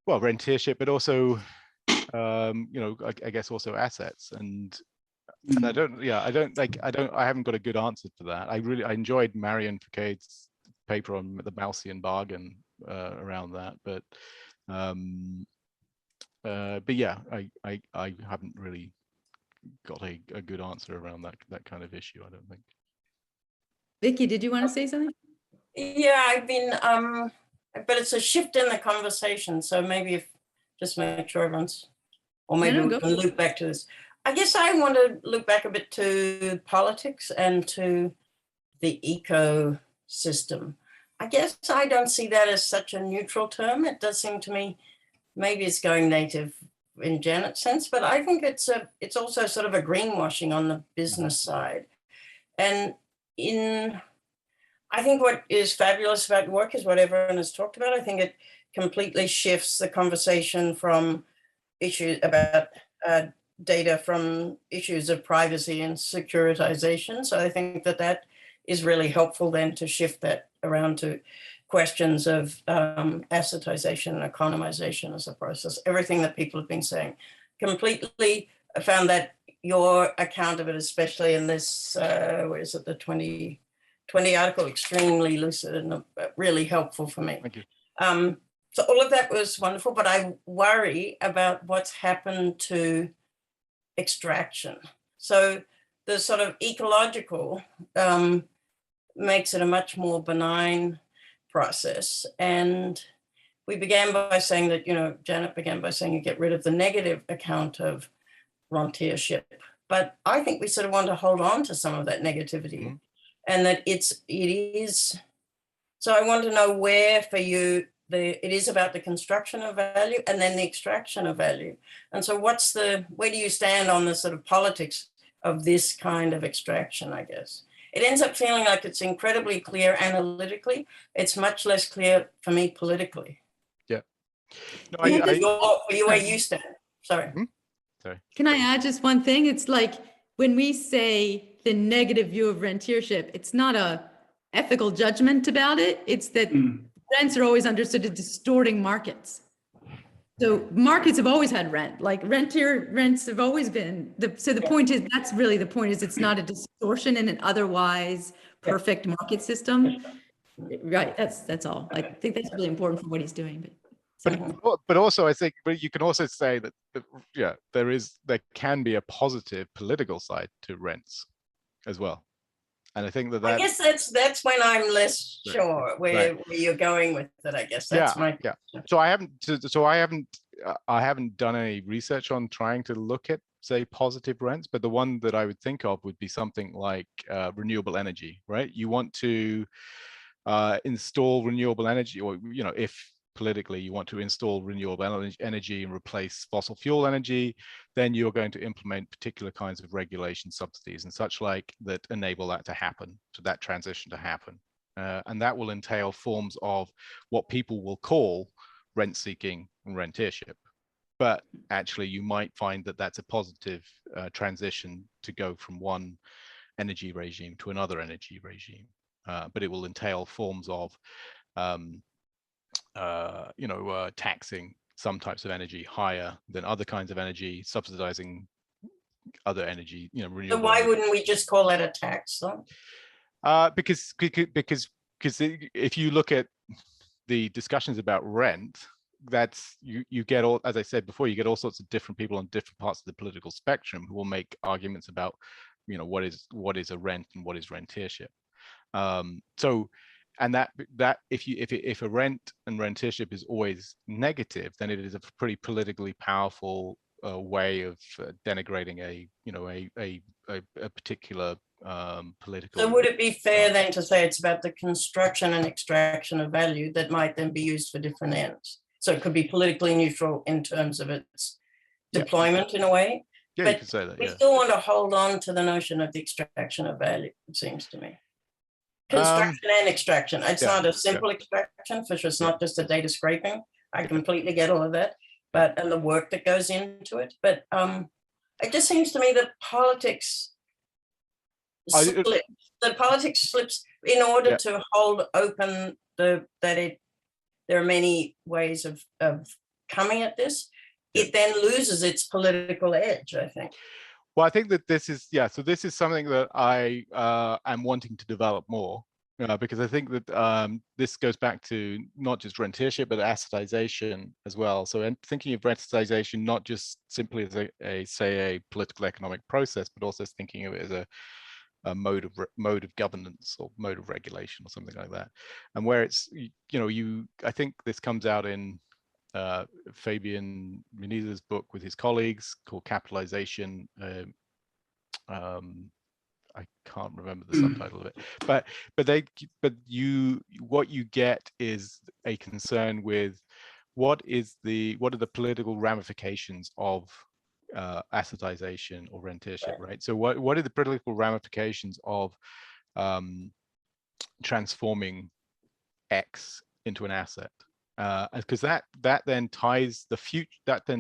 rentiership, but also, I guess also assets. And I haven't got a good answer to that. I enjoyed Marion Foucault's paper on the Malthusian bargain around that, but yeah, I haven't really got a good answer around that kind of issue, I don't think. Vicky, did you want to say something? Yeah, I've been, but it's a shift in the conversation. So maybe just make sure everyone's, or maybe we can loop back to this. I guess I want to look back a bit to politics and to the ecosystem. I guess I don't see that as such a neutral term. It does seem to me, maybe it's going native in Janet's sense, but I think it's also sort of a greenwashing on the business side. And I think what is fabulous about work is what everyone has talked about. I think it completely shifts the conversation from issues about data from issues of privacy and securitization. So I think that is really helpful then to shift that around to questions of assetization and economization as a process. Everything that people have been saying. Completely found that your account of it, especially in this, where is it, the 2020 article, extremely lucid and really helpful for me. Thank you. So all of that was wonderful, but I worry about what's happened to extraction. So the sort of ecological makes it a much more benign process. And we began by saying that, Janet began by saying you get rid of the negative account of rentiership. But I think we sort of want to hold on to some of that negativity, and that it is So I want to know where for you it is about the construction of value and then the extraction of value. And so where do you stand on the sort of politics of this kind of extraction, I guess? It ends up feeling like it's incredibly clear analytically. It's much less clear for me politically. Yeah. No, For you where you stand. Sorry. Sorry. Can I add just one thing? It's like when we say the negative view of rentiership, it's not a ethical judgment about it. It's that rents are always understood as distorting markets. So markets have always had rent, like rents have always been. So the point is, that's really the point, is it's not a distortion in an otherwise perfect market system. Right, that's all. I think that's really important for what he's doing. But also I think, but you can also say that there can be a positive political side to rents as well. And I think that I guess that's when I'm less sure where you're going with it. I guess that's my So I haven't done any research on trying to look at, say, positive rents, but the one that I would think of would be something like renewable energy, right? You want to install renewable energy, or if politically you want to install renewable energy and replace fossil fuel energy, then you're going to implement particular kinds of regulation, subsidies and such like that enable that to happen, to that transition to happen. And that will entail forms of what people will call rent seeking and rentiership. But actually you might find that that's a positive transition to go from one energy regime to another energy regime. But it will entail forms of taxing some types of energy higher than other kinds of energy, subsidizing other energy, renewable. So why wouldn't we just call it a tax, though? Because if you look at the discussions about rent, that's you get all, as I said before, you get all sorts of different people on different parts of the political spectrum who will make arguments about, what is a rent and what is rentiership. And that if a rent and rentiership is always negative, then it is a pretty politically powerful way of denigrating a particular political. So would it be fair then to say it's about the construction and extraction of value that might then be used for different ends? So it could be politically neutral in terms of its deployment in a way. Yeah, but you could say that. We still want to hold on to the notion of the extraction of value, it seems to me. Construction and extraction. It's not a simple extraction, for sure. It's not just a data scraping. I completely get all of that, and the work that goes into it. But it just seems to me that politics slips in order to hold open there are many ways of coming at this. It then loses its political edge, I think. Well, I think that this is, so this is something that I am wanting to develop more, because I think that this goes back to not just rentiership, but assetization as well. So thinking of rentiership not just simply as a political economic process, but also thinking of it as a mode of governance or mode of regulation or something like that. And where it's, I think this comes out in Fabian Muniesa's book with his colleagues called Capitalization. I can't remember the subtitle of it, but what you get is a concern with what are the political ramifications of assetization or rentiership, right? So what are the political ramifications of transforming X into an asset? Because that then ties the future,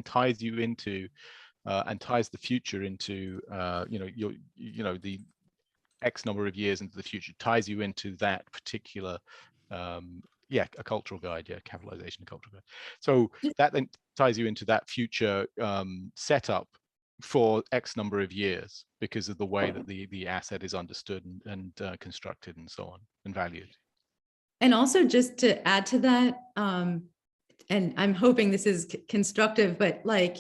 ties you into and ties the future into the X number of years into the future, ties you into that particular a cultural guide, capitalization, a cultural guide. So that then ties you into that future setup for X number of years because of the way that the asset is understood and constructed and so on and valued. And also just to add to that, and I'm hoping this is constructive, but like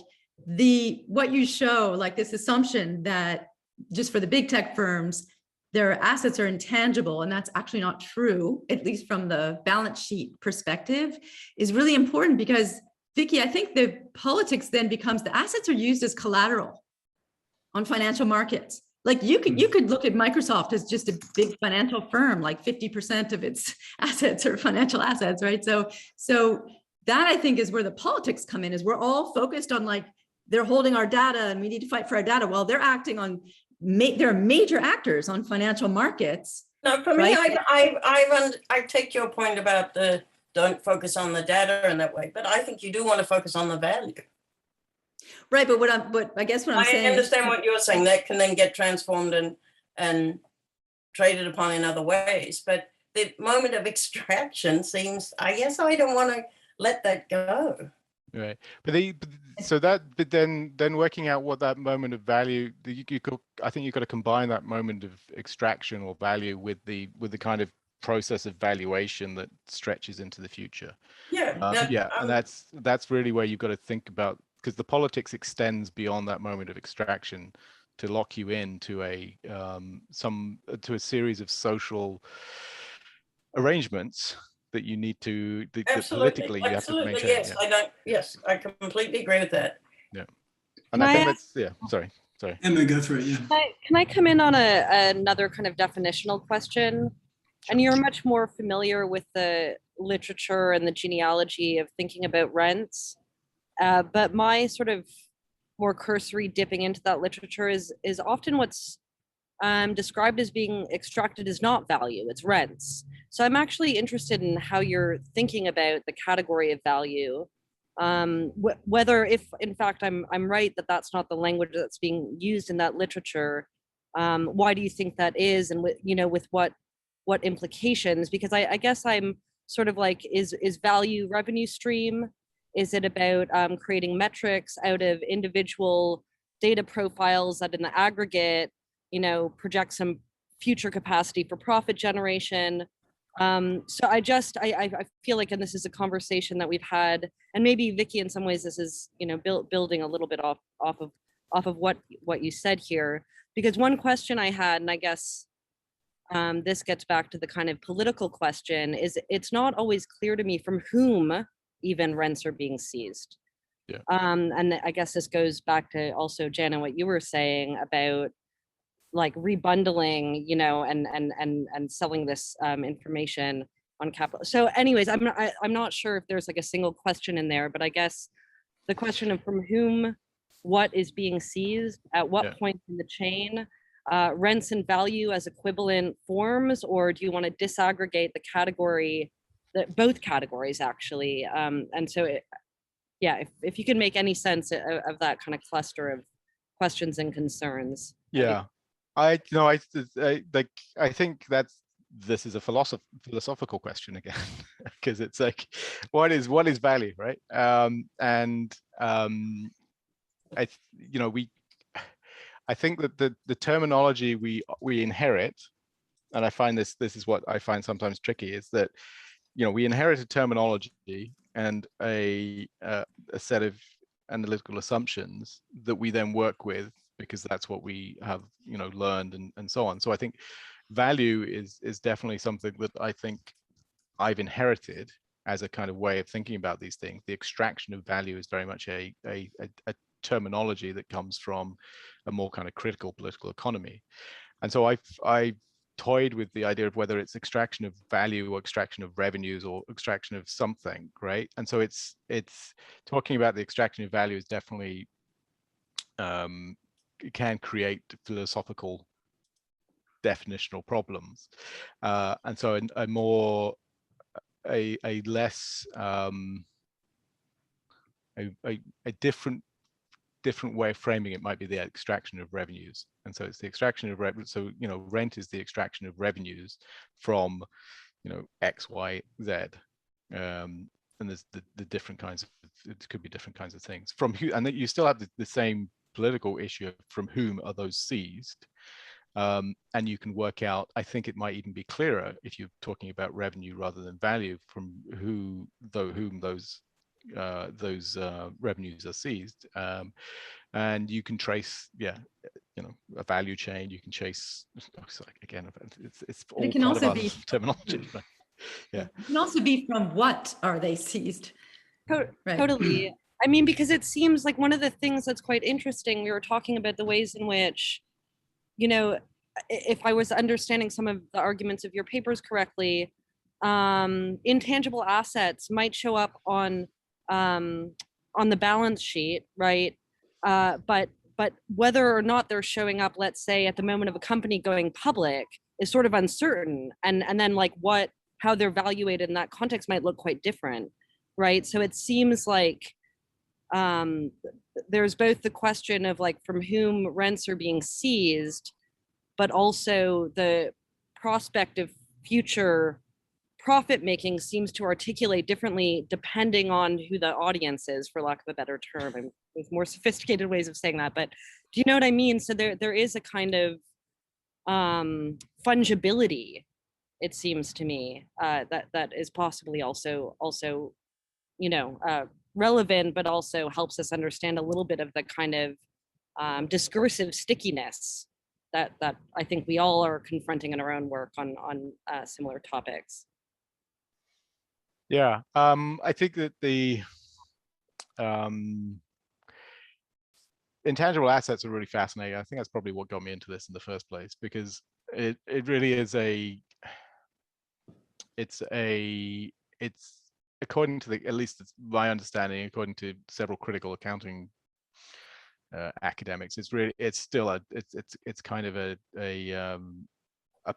what you show, like this assumption that just for the big tech firms, their assets are intangible, and that's actually not true, at least from the balance sheet perspective, is really important because, Vicky, I think the politics then becomes the assets are used as collateral on financial markets. Like you could look at Microsoft as just a big financial firm, like 50% of its assets are financial assets, right? So that I think is where the politics come in, is we're all focused on like, they're holding our data and we need to fight for our data. Well, they're acting on, they're major actors on financial markets. No, for me, I take your point about the don't focus on the data in that way, but I think you do want to focus on the value. Right, but I guess what I'm saying. I understand what you're saying. That can then get transformed and traded upon in other ways. But the moment of extraction seems, I guess I don't want to let that go. Right, but then working out what that moment of value, I think you've got to combine that moment of extraction or value with the kind of process of valuation that stretches into the future. And that's really where you've got to think about, because the politics extends beyond that moment of extraction to lock you into a series of social arrangements that you need to that politically you have to maintain. Yes, I completely agree with that. Yeah, and I think that's sorry. Emma, go for it. Yeah. Can I come in on another kind of definitional question? And you're much more familiar with the literature and the genealogy of thinking about rents. But my sort of more cursory dipping into that literature is often what's described as being extracted is not value, it's rents. So I'm actually interested in how you're thinking about the category of value, whether if in fact I'm right that that's not the language that's being used in that literature. Why do you think that is, and with what implications? Because I guess I'm sort of like, is value revenue stream? Is it about creating metrics out of individual data profiles that in the aggregate, project some future capacity for profit generation? So I feel like, and this is a conversation that we've had, and maybe Vicky, in some ways, this is, building a little bit off of what you said here, because one question I had, and I guess this gets back to the kind of political question, is it's not always clear to me from whom even rents are being seized. Yeah. And I guess this goes back to also, Jana, what you were saying about like rebundling, and selling this information on capital. So anyways, I'm not sure if there's like a single question in there, but I guess the question of from whom, what is being seized, at what point in the chain, rents and value as equivalent forms, or do you want to disaggregate the category, both categories actually? And so, if you can make any sense of that kind of cluster of questions and concerns. Yeah, I think this is a philosophical question again, because it's like, what is value, right? I think that the terminology we inherit, and I find this is what I find sometimes tricky, is that we inherit a terminology and a set of analytical assumptions that we then work with, because that's what we have learned and so on. So I think value is definitely something that I think I've inherited as a kind of way of thinking about these things. The extraction of value is very much a terminology that comes from a more kind of critical political economy. And so I toyed with the idea of whether it's extraction of value or extraction of revenues or extraction of something, right? And so it's talking about the extraction of value is definitely can create philosophical definitional problems, and so a less a different way of framing it might be the extraction of revenues. And so it's the extraction of revenue. So rent is the extraction of revenues from X, Y, Z, and there's the different kinds of, it could be different kinds of things from who, and that you still have the same political issue of from whom are those seized. And you can work out, I think it might even be clearer if you're talking about revenue rather than value, from whom those revenues are seized, and you can trace a value chain. You can chase, again, it's all part of our terminology, but it can also be from what are they seized. Right. Totally. I mean, because it seems like one of the things that's quite interesting, we were talking about the ways in which you know, if I was understanding some of the arguments of your papers correctly, intangible assets might show up on the balance sheet, right? But whether or not they're showing up, let's say at the moment of a company going public, is sort of uncertain, and then like how they're evaluated in that context might look quite different, right? So it seems like there's both the question of like from whom rents are being seized, but also the prospect of future profit making seems to articulate differently depending on who the audience is, for lack of a better term. And there's more sophisticated ways of saying that, but do you know what I mean? So there is a kind of fungibility, it seems to me, that is possibly also relevant, but also helps us understand a little bit of the kind of discursive stickiness that I think we all are confronting in our own work on similar topics. Yeah, I think that the intangible assets are really fascinating. I think that's probably what got me into this in the first place, because it really is it's according to at least it's my understanding, according to several critical accounting academics, it's still it's kind of a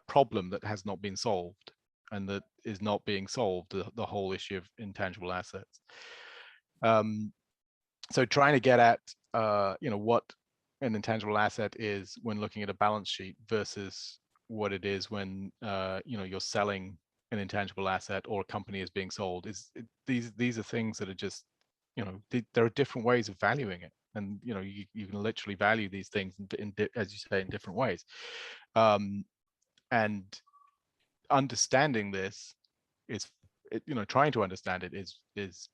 problem that has not been solved, and that is not being solved, the whole issue of intangible assets. So trying to get at what an intangible asset is when looking at a balance sheet versus what it is when you're selling an intangible asset or a company is being sold, these are things that are just, there are different ways of valuing it, and you can literally value these things in as you say, in different ways, and understanding this is, trying to understand it is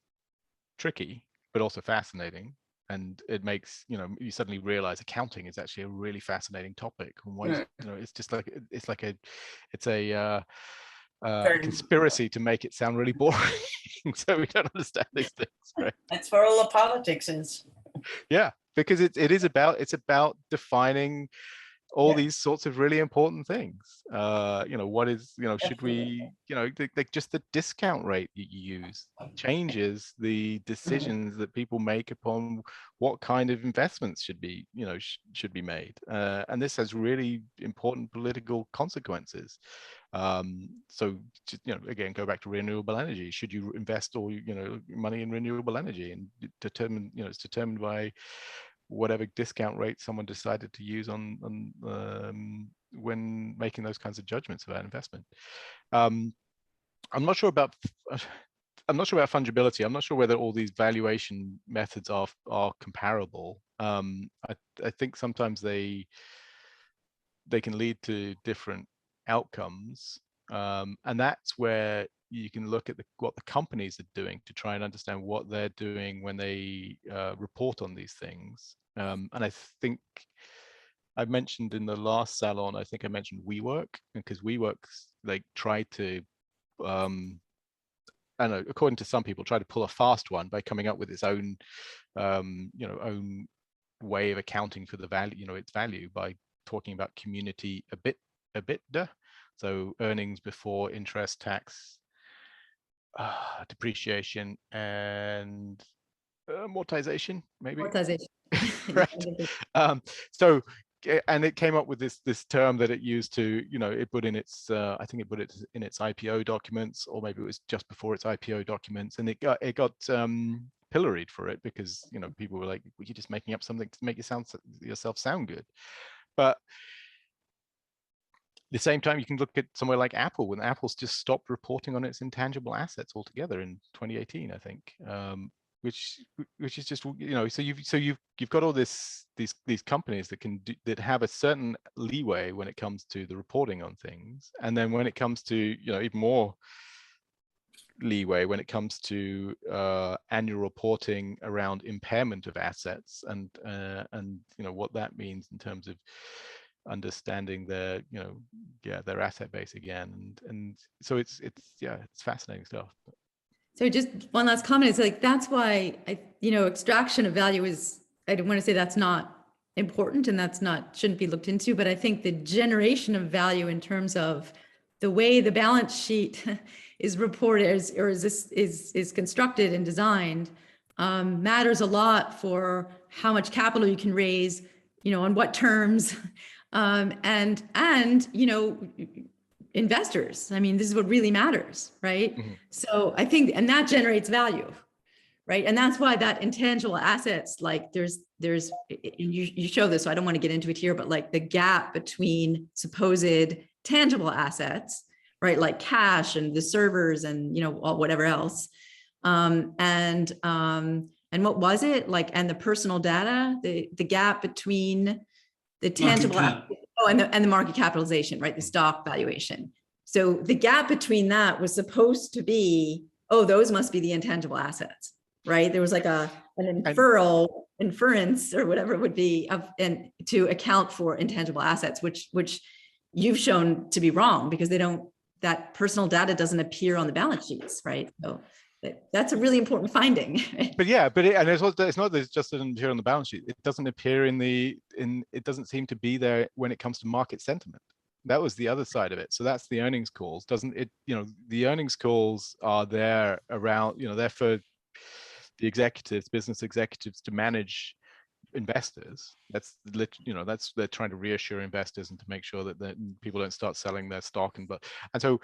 tricky, but also fascinating. And it makes, you suddenly realize accounting is actually a really fascinating topic. And why, it's just like, it's a conspiracy to make it sound really boring. So we don't understand these things, right? That's where all the politics is. Yeah, because it's about defining all these sorts of really important things. What is, should we, just the discount rate that you use changes the decisions that people make upon what kind of investments should be, should be made. And this has really important political consequences. So, again, go back to renewable energy. Should you invest all, money in renewable energy? And it's determined by whatever discount rate someone decided to use on when making those kinds of judgments about investment. I'm not sure about fungibility. I'm not sure whether all these valuation methods are comparable. I think sometimes they can lead to different outcomes, and that's where you can look at what the companies are doing to try and understand what they're doing when they report on these things. And I think I mentioned in the last salon, I think I mentioned WeWork, because WeWork tried to, I don't know, according to some people, try to pull a fast one by coming up with its own, own way of accounting for the value, its value, by talking about community EBITDA, so earnings before interest, tax, depreciation, and amortization, maybe. Amortization. Right. So, and it came up with this term that it used to, it put in its, I think it put it in its IPO documents, or maybe it was just before its IPO documents, and it got pilloried for it, because people were like, well, you're just making up something to make yourself sound good. But at the same time, you can look at somewhere like Apple, when Apple's just stopped reporting on its intangible assets altogether in 2018, I think, which is just, so you've got all these companies that have a certain leeway when it comes to the reporting on things, and then when it comes to even more leeway when it comes to annual reporting around impairment of assets, and what that means in terms of understanding their their asset base again, and so it's fascinating stuff. So just one last comment is that's why extraction of value is, I don't want to say that's not important, and that's not, shouldn't be looked into, but I think the generation of value in terms of the way the balance sheet is reported is constructed and designed matters a lot for how much capital you can raise, on what terms, and investors. I mean, this is what really matters, right? Mm-hmm. So I think, and that generates value, right? And that's why that intangible assets, like there's you show this, so I don't want to get into it here, but like the gap between supposed tangible assets, right? Like cash and the servers and, whatever else. And what was it like? And the personal data, the gap between the tangible, and the market capitalization, right? The stock valuation. So the gap between that was supposed to be, those must be the intangible assets, right? There was like an inference or whatever it would be and to account for intangible assets, which you've shown to be wrong because that personal data doesn't appear on the balance sheets, right? So that's a really important finding. But yeah, it's not that it just doesn't appear on the balance sheet. It doesn't appear it doesn't seem to be there when it comes to market sentiment. That was the other side of it. So that's the earnings calls. The earnings calls are there around, they're for the executives, business executives to manage investors. They're trying to reassure investors and to make sure that people don't start selling their stock and so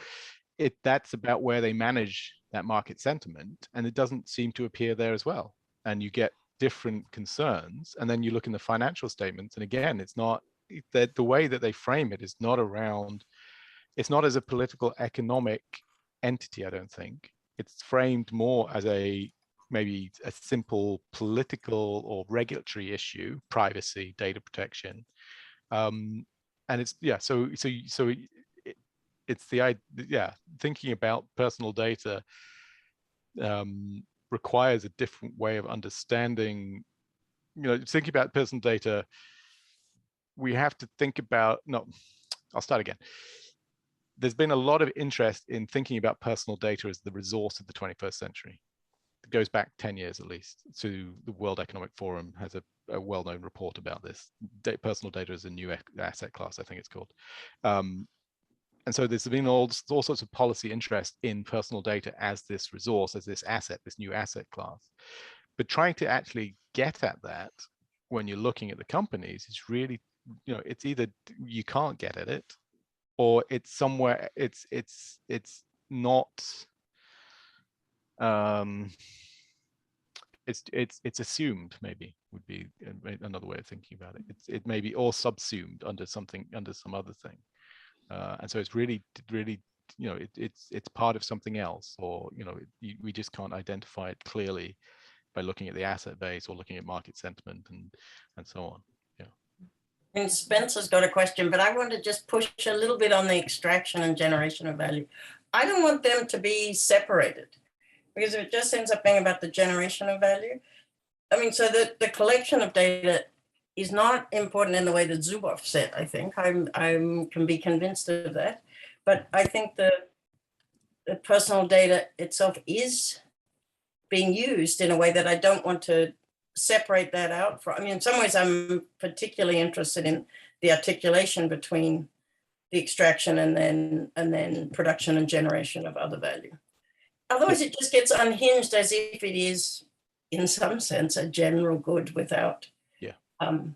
that's about where they manage that market sentiment, and it doesn't seem to appear there as well. And you get different concerns, and then you look in the financial statements, and again, it's not that the way that they frame it is not around. It's not as a political economic entity. I don't think it's framed more as maybe a simple political or regulatory issue, privacy, data protection, and it's it's the idea. Thinking about personal data requires a different way of understanding. Thinking about personal data, we have to think about. No, I'll start again. There's been a lot of interest in thinking about personal data as the resource of the 21st century. It goes back 10 years at least to the World Economic Forum has a well-known report about this. Personal data is a new asset class, I think it's called. And so there's been all sorts of policy interest in personal data as this resource, as this asset, this new asset class. But trying to actually get at that when you're looking at the companies is really, it's either you can't get at it, or it's somewhere, it's not, it's assumed, maybe would be another way of thinking about it. It may be all subsumed under some other thing. And so it's really, it's part of something else, or, we just can't identify it clearly by looking at the asset base or looking at market sentiment and so on. Yeah. And Spencer's got a question, but I want to just push a little bit on the extraction and generation of value. I don't want them to be separated, because it just ends up being about the generation of value. I mean, so the collection of data is not important in the way that Zuboff said, I think. I can be convinced of that. But I think the personal data itself is being used in a way that I don't want to separate that out from. I mean, in some ways, I'm particularly interested in the articulation between the extraction and then production and generation of other value. Otherwise, it just gets unhinged as if it is, in some sense, a general good without. Can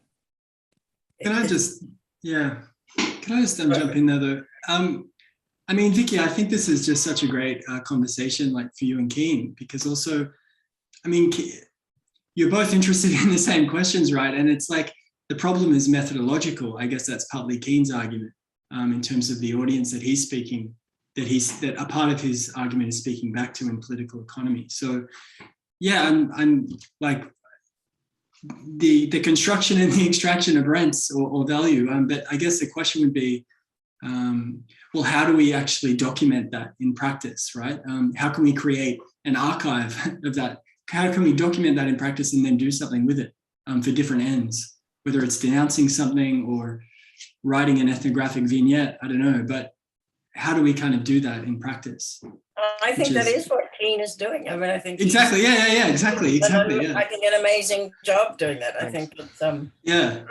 I just jump in there though? I mean, Vicky, I think this is just such a great conversation, like for you and Kean, because also, I mean, you're both interested in the same questions, right? And it's like the problem is methodological. I guess that's partly Kean's argument in terms of the audience that he's speaking, that a part of his argument is speaking back to in political economy. So, yeah, I'm like, the construction and the extraction of rents or value. But I guess the question would be, well, how do we actually document that in practice, right? How can we create an archive of that? How can we document that in practice and then do something with it for different ends, whether it's denouncing something or writing an ethnographic vignette, I don't know, but how do we kind of do that in practice? I think that is what Kean is doing. I mean, I think Exactly. Yeah. Exactly. Yeah. I think an amazing job doing that. I Thanks. think it's Yeah.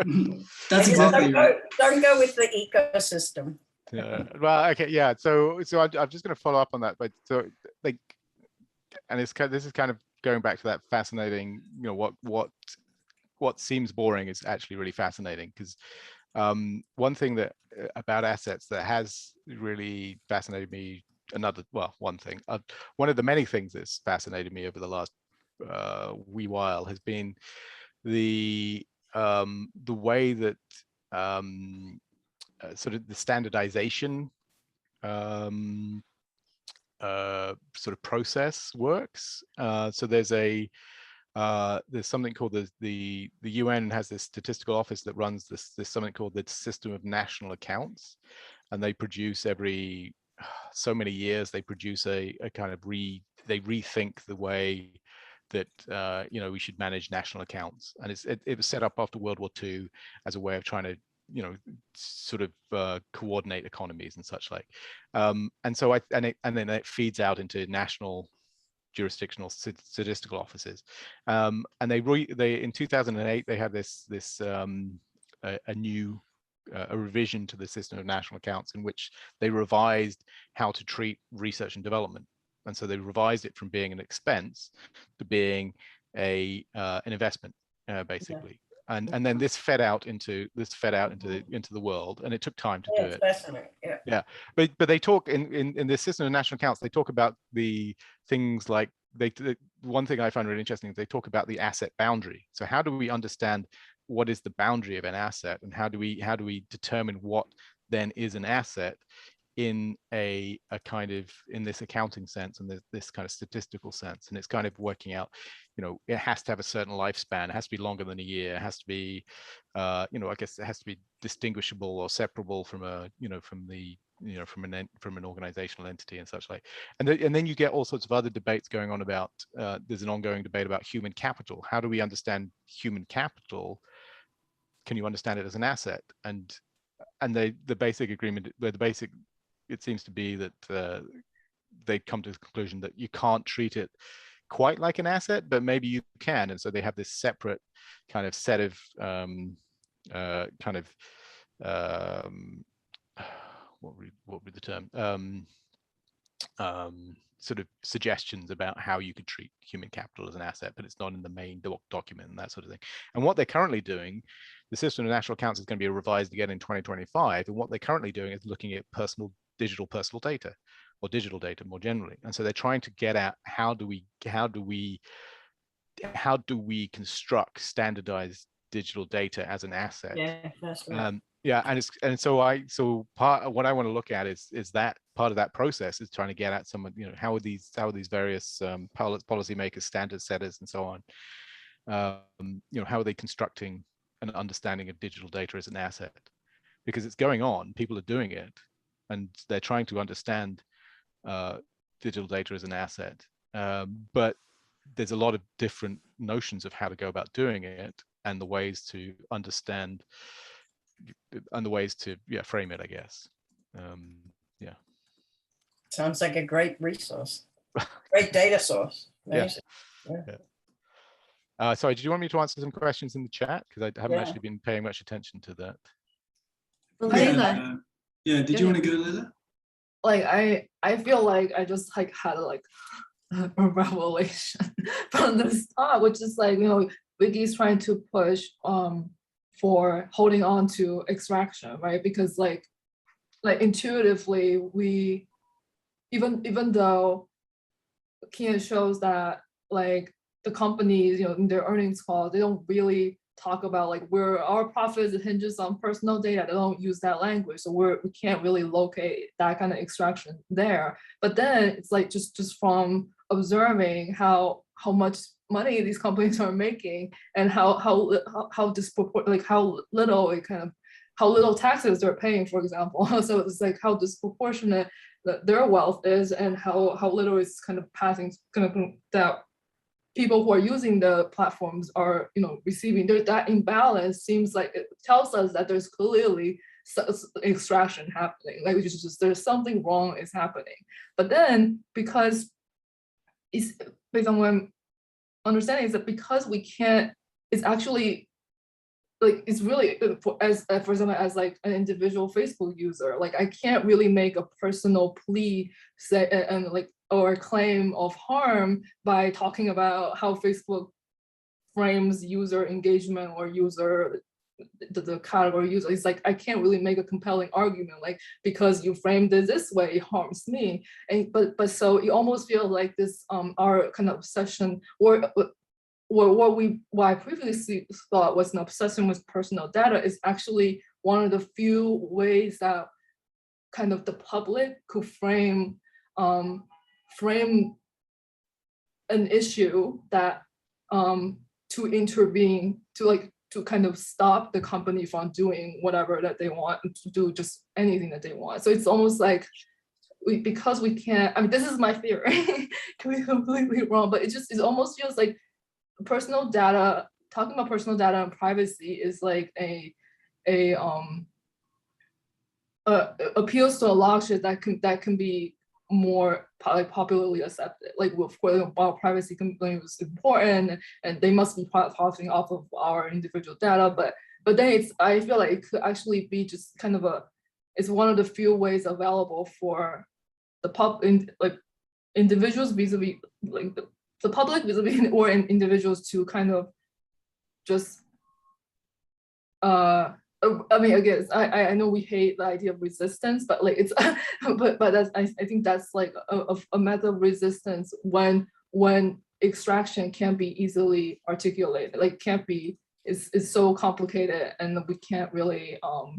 That's I just exactly right. don't go with the ecosystem. Yeah. Well, okay. Yeah. So I'm just going to follow up on that, but so like, and this is kind of going back to that fascinating, you know, what seems boring is actually really fascinating, because one thing that about assets that has really fascinated me, one of the many things that's fascinated me over the last wee while has been the way that sort of the standardization sort of process works. So there's something called the UN has this statistical office that runs this something called the System of National Accounts, and they produce every so many years they produce a kind of they rethink the way that you know, we should manage national accounts, and it was set up after World War II as a way of trying to, you know, sort of coordinate economies and such like, and so and then it feeds out into national jurisdictional statistical offices, and they in 2008 they had this a new revision to the System of National Accounts, in which they revised how to treat research and development. And so they revised it from being an expense to being an investment, basically. Yeah. And then this fed out into the world, and it took time to do it. Fascinating. Yeah. But they talk in this System of National Accounts, they talk about the things like one thing I find really interesting is they talk about the asset boundary. So how do we understand what is the boundary of an asset, and how do we determine what then is an asset in a kind of, in this accounting sense and this kind of statistical sense? And it's kind of working out, you know, it has to have a certain lifespan, it has to be longer than a year, it has to be you know, I guess it has to be distinguishable or separable from from an organizational entity and such like. And then you get all sorts of other debates going on about there's an ongoing debate about human capital. How do we understand human capital? Can you understand it as an asset? And the basic agreement, it seems to be that they come to the conclusion that you can't treat it quite like an asset, but maybe you can. And so they have this separate kind of set of what would be the term? Sort of suggestions about how you could treat human capital as an asset, but it's not in the main document and that sort of thing. And what they're currently doing, the System of National Accounts is going to be revised again in 2025. And what they're currently doing is looking at digital personal data, or digital data more generally. And so they're trying to get at how do we construct standardized digital data as an asset. Yeah, that's right. So part of what I want to look at is that part of that process is trying to get at some of, you know, how are these various policymakers, standard setters, and so on, you know, how are they constructing an understanding of digital data as an asset? Because it's going on, people are doing it, and they're trying to understand digital data as an asset, but there's a lot of different notions of how to go about doing it, and the ways to understand, and the ways to frame it, I guess. Sounds like a great resource, great data source. Amazing. Sorry, did you want me to answer some questions in the chat? Because I haven't actually been paying much attention to that. Leila. Did you want to go, Leila? Like I feel like I just like had like a revelation from this talk, which is like, you know, Wiki's trying to push for holding on to extraction, right? Because like intuitively, we even though Kean shows that like the companies, you know, in their earnings call, they don't really talk about like where our profits hinges on personal data. They don't use that language, so we can't really locate that kind of extraction there. But then it's like just from observing how much money these companies are making, and how disproportionate, like how little taxes they're paying, for example. So it's like how disproportionate their wealth is, and how little is kind of passing, kind of that people who are using the platforms are, you know, receiving. That imbalance seems like it tells us that there's clearly extraction happening. Like just there's something wrong is happening. But then because is based on what I'm understanding is that because we can't, it's actually like, it's really for example, as like an individual Facebook user, like I can't really make a personal plea say and like, or claim of harm by talking about how Facebook frames user engagement or user the category user. It's like I can't really make a compelling argument, like because you framed it this way, it harms me. And but so it almost feels like this our kind of obsession, or what I previously thought was an obsession with personal data is actually one of the few ways that kind of the public could frame an issue that to intervene, to kind of stop the company from doing whatever that they want, to do just anything that they want. So it's almost like because we can't, I mean, this is my theory, can be completely wrong, but it almost feels like personal data, talking about personal data and privacy is like appeals to a logic that can be more popularly accepted. Like, of course, about privacy complaint was important, and they must be profiting off of our individual data. But then I feel like it could actually be just kind of it's one of the few ways available for the individuals vis-a-vis, like the public vis-a-vis, or individuals to kind of just I mean, again, I know we hate the idea of resistance, but like it's but that's I think that's like a method of resistance when extraction can't be easily articulated, like can't be, is so complicated, and we can't really well,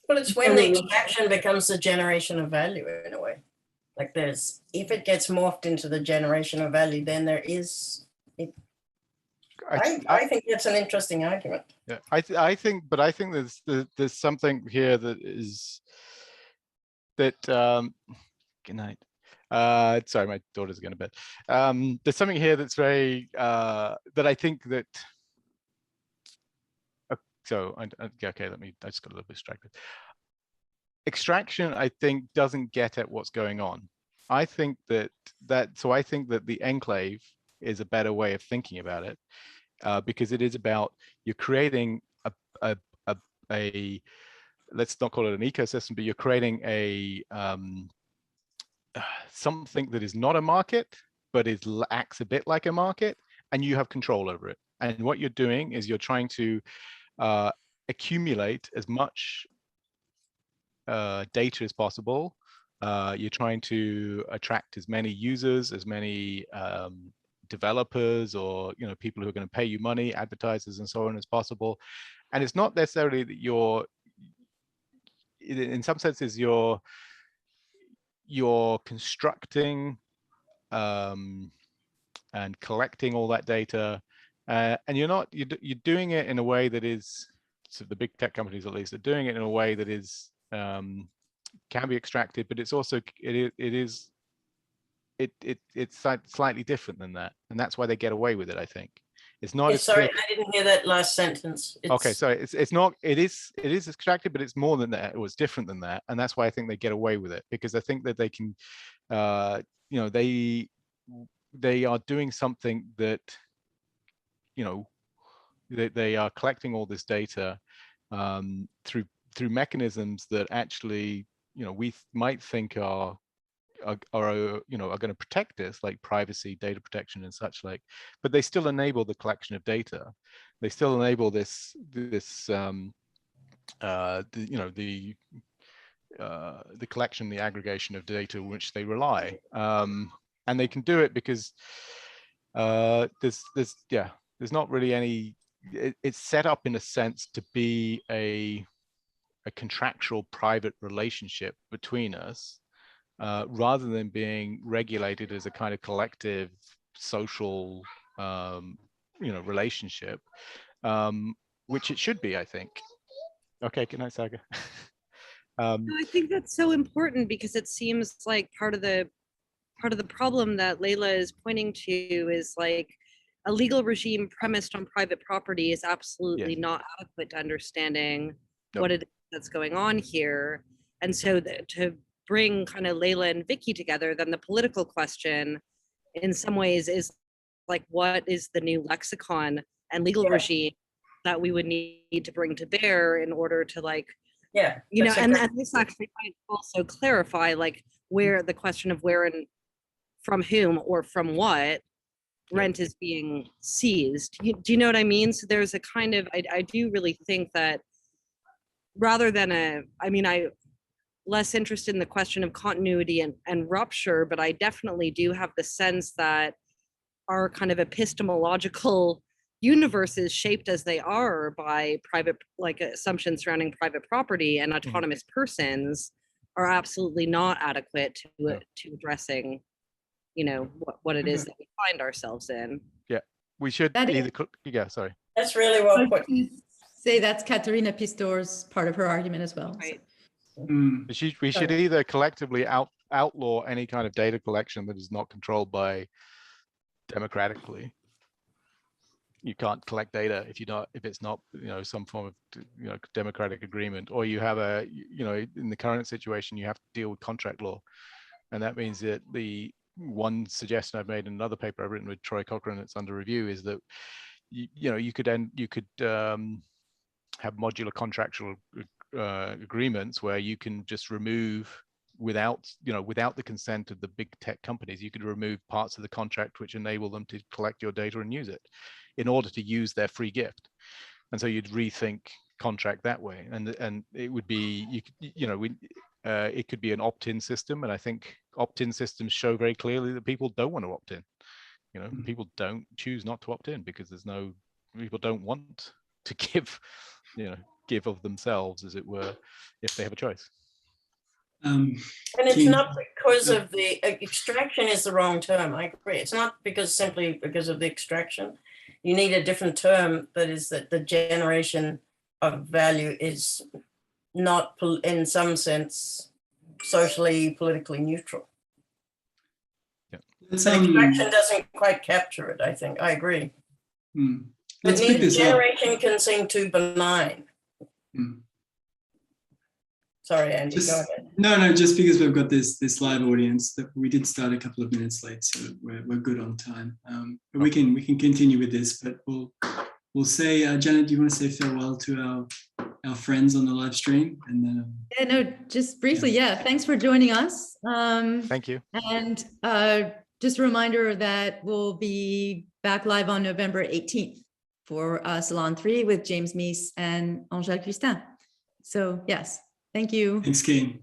it's when the extraction becomes the generation of value in a way. Like if it gets morphed into the generation of value, then there is it. I think that's an interesting argument. Yeah, I think there's something here that is that. Good night. Sorry, my daughter's going to bed. There's something here that's very that I think that. So okay, I just got a little bit distracted. Extraction, I think, doesn't get at what's going on. I think that the enclave is a better way of thinking about it. Because it is about, you're creating a let's not call it an ecosystem, but you're creating a something that is not a market, but acts a bit like a market, and you have control over it. And what you're doing is you're trying to accumulate as much data as possible. You're trying to attract as many users, as many developers, or people who are going to pay you money, advertisers and so on, as possible. And it's not necessarily that in some senses you're constructing and collecting all that data, and you're doing it in a way that is, so the big tech companies at least are doing it in a way that is can be extracted, but it's also it's slightly different than that, and that's why they get away with it. I think it's not. Sorry, I didn't hear that last sentence. Okay, sorry. It's not. It is extracted, but it's more than that. It was different than that, and that's why I think they get away with it, because I think that they can, they are doing something that, they are collecting all this data through mechanisms that actually, we might think are going to protect us, like privacy, data protection, and such like, but they still enable the collection of data. They still enable the collection, the aggregation of data on which they rely, and they can do it because there's not really any. It's set up in a sense to be a contractual private relationship between us, rather than being regulated as a kind of collective social relationship, which it should be, I think. Okay, good night, Saga. No, I think that's so important, because it seems like part of the problem that Leila is pointing to is like a legal regime premised on private property is absolutely not adequate to understanding what it is that's going on here. And so to bring kind of Leila and Vicky together, then the political question in some ways is like, what is the new lexicon and legal regime that we would need to bring to bear in order to like, you know, and this actually might also clarify like where the question of where and from whom or from what rent is being seized. Do you know what I mean? So there's a kind of, I do really think that rather than I less interested in the question of continuity and rupture, but I definitely do have the sense that our kind of epistemological universes shaped as they are by private, like assumptions surrounding private property and autonomous persons are absolutely not adequate to addressing, you know, what it is that we find ourselves in. Yeah, we should either, sorry. That's really well put. Say that's Katerina Pistor's part of her argument as well. Right. We should either collectively outlaw any kind of data collection that is not controlled by democratically. You can't collect data if it's not, you know, some form of, you know, democratic agreement, or you have a, you know, in the current situation, you have to deal with contract law. And that means that the one suggestion I've made in another paper I've written with Troy Cochrane that's under review is that, you know, you could have modular contractual agreements where you can just remove without the consent of the big tech companies, you could remove parts of the contract which enable them to collect your data and use it in order to use their free gift. And so you'd rethink contract that way. And it would be, it could be an opt-in system. And I think opt-in systems show very clearly that people don't want to opt in. You know, people don't choose not to opt in because people don't want to give of themselves, as it were, if they have a choice. And it's not because of the extraction is the wrong term. I agree. It's not simply because of the extraction. You need a different term that is that the generation of value is not, in some sense, socially, politically neutral. Yeah. But extraction doesn't quite capture it, I think. I agree. The new generation can seem too benign. Sorry, Andy, go ahead. No, just because we've got this live audience that we did start a couple of minutes late, so we're good on time. But we can continue with this, but we'll say, Janet, do you want to say farewell to our friends on the live stream? And then just briefly, thanks for joining us. Thank you. And just a reminder that we'll be back live on November 18th for Salon 3 with James Meese and Angèle Cristin. So yes, thank you. Thanks, Kean.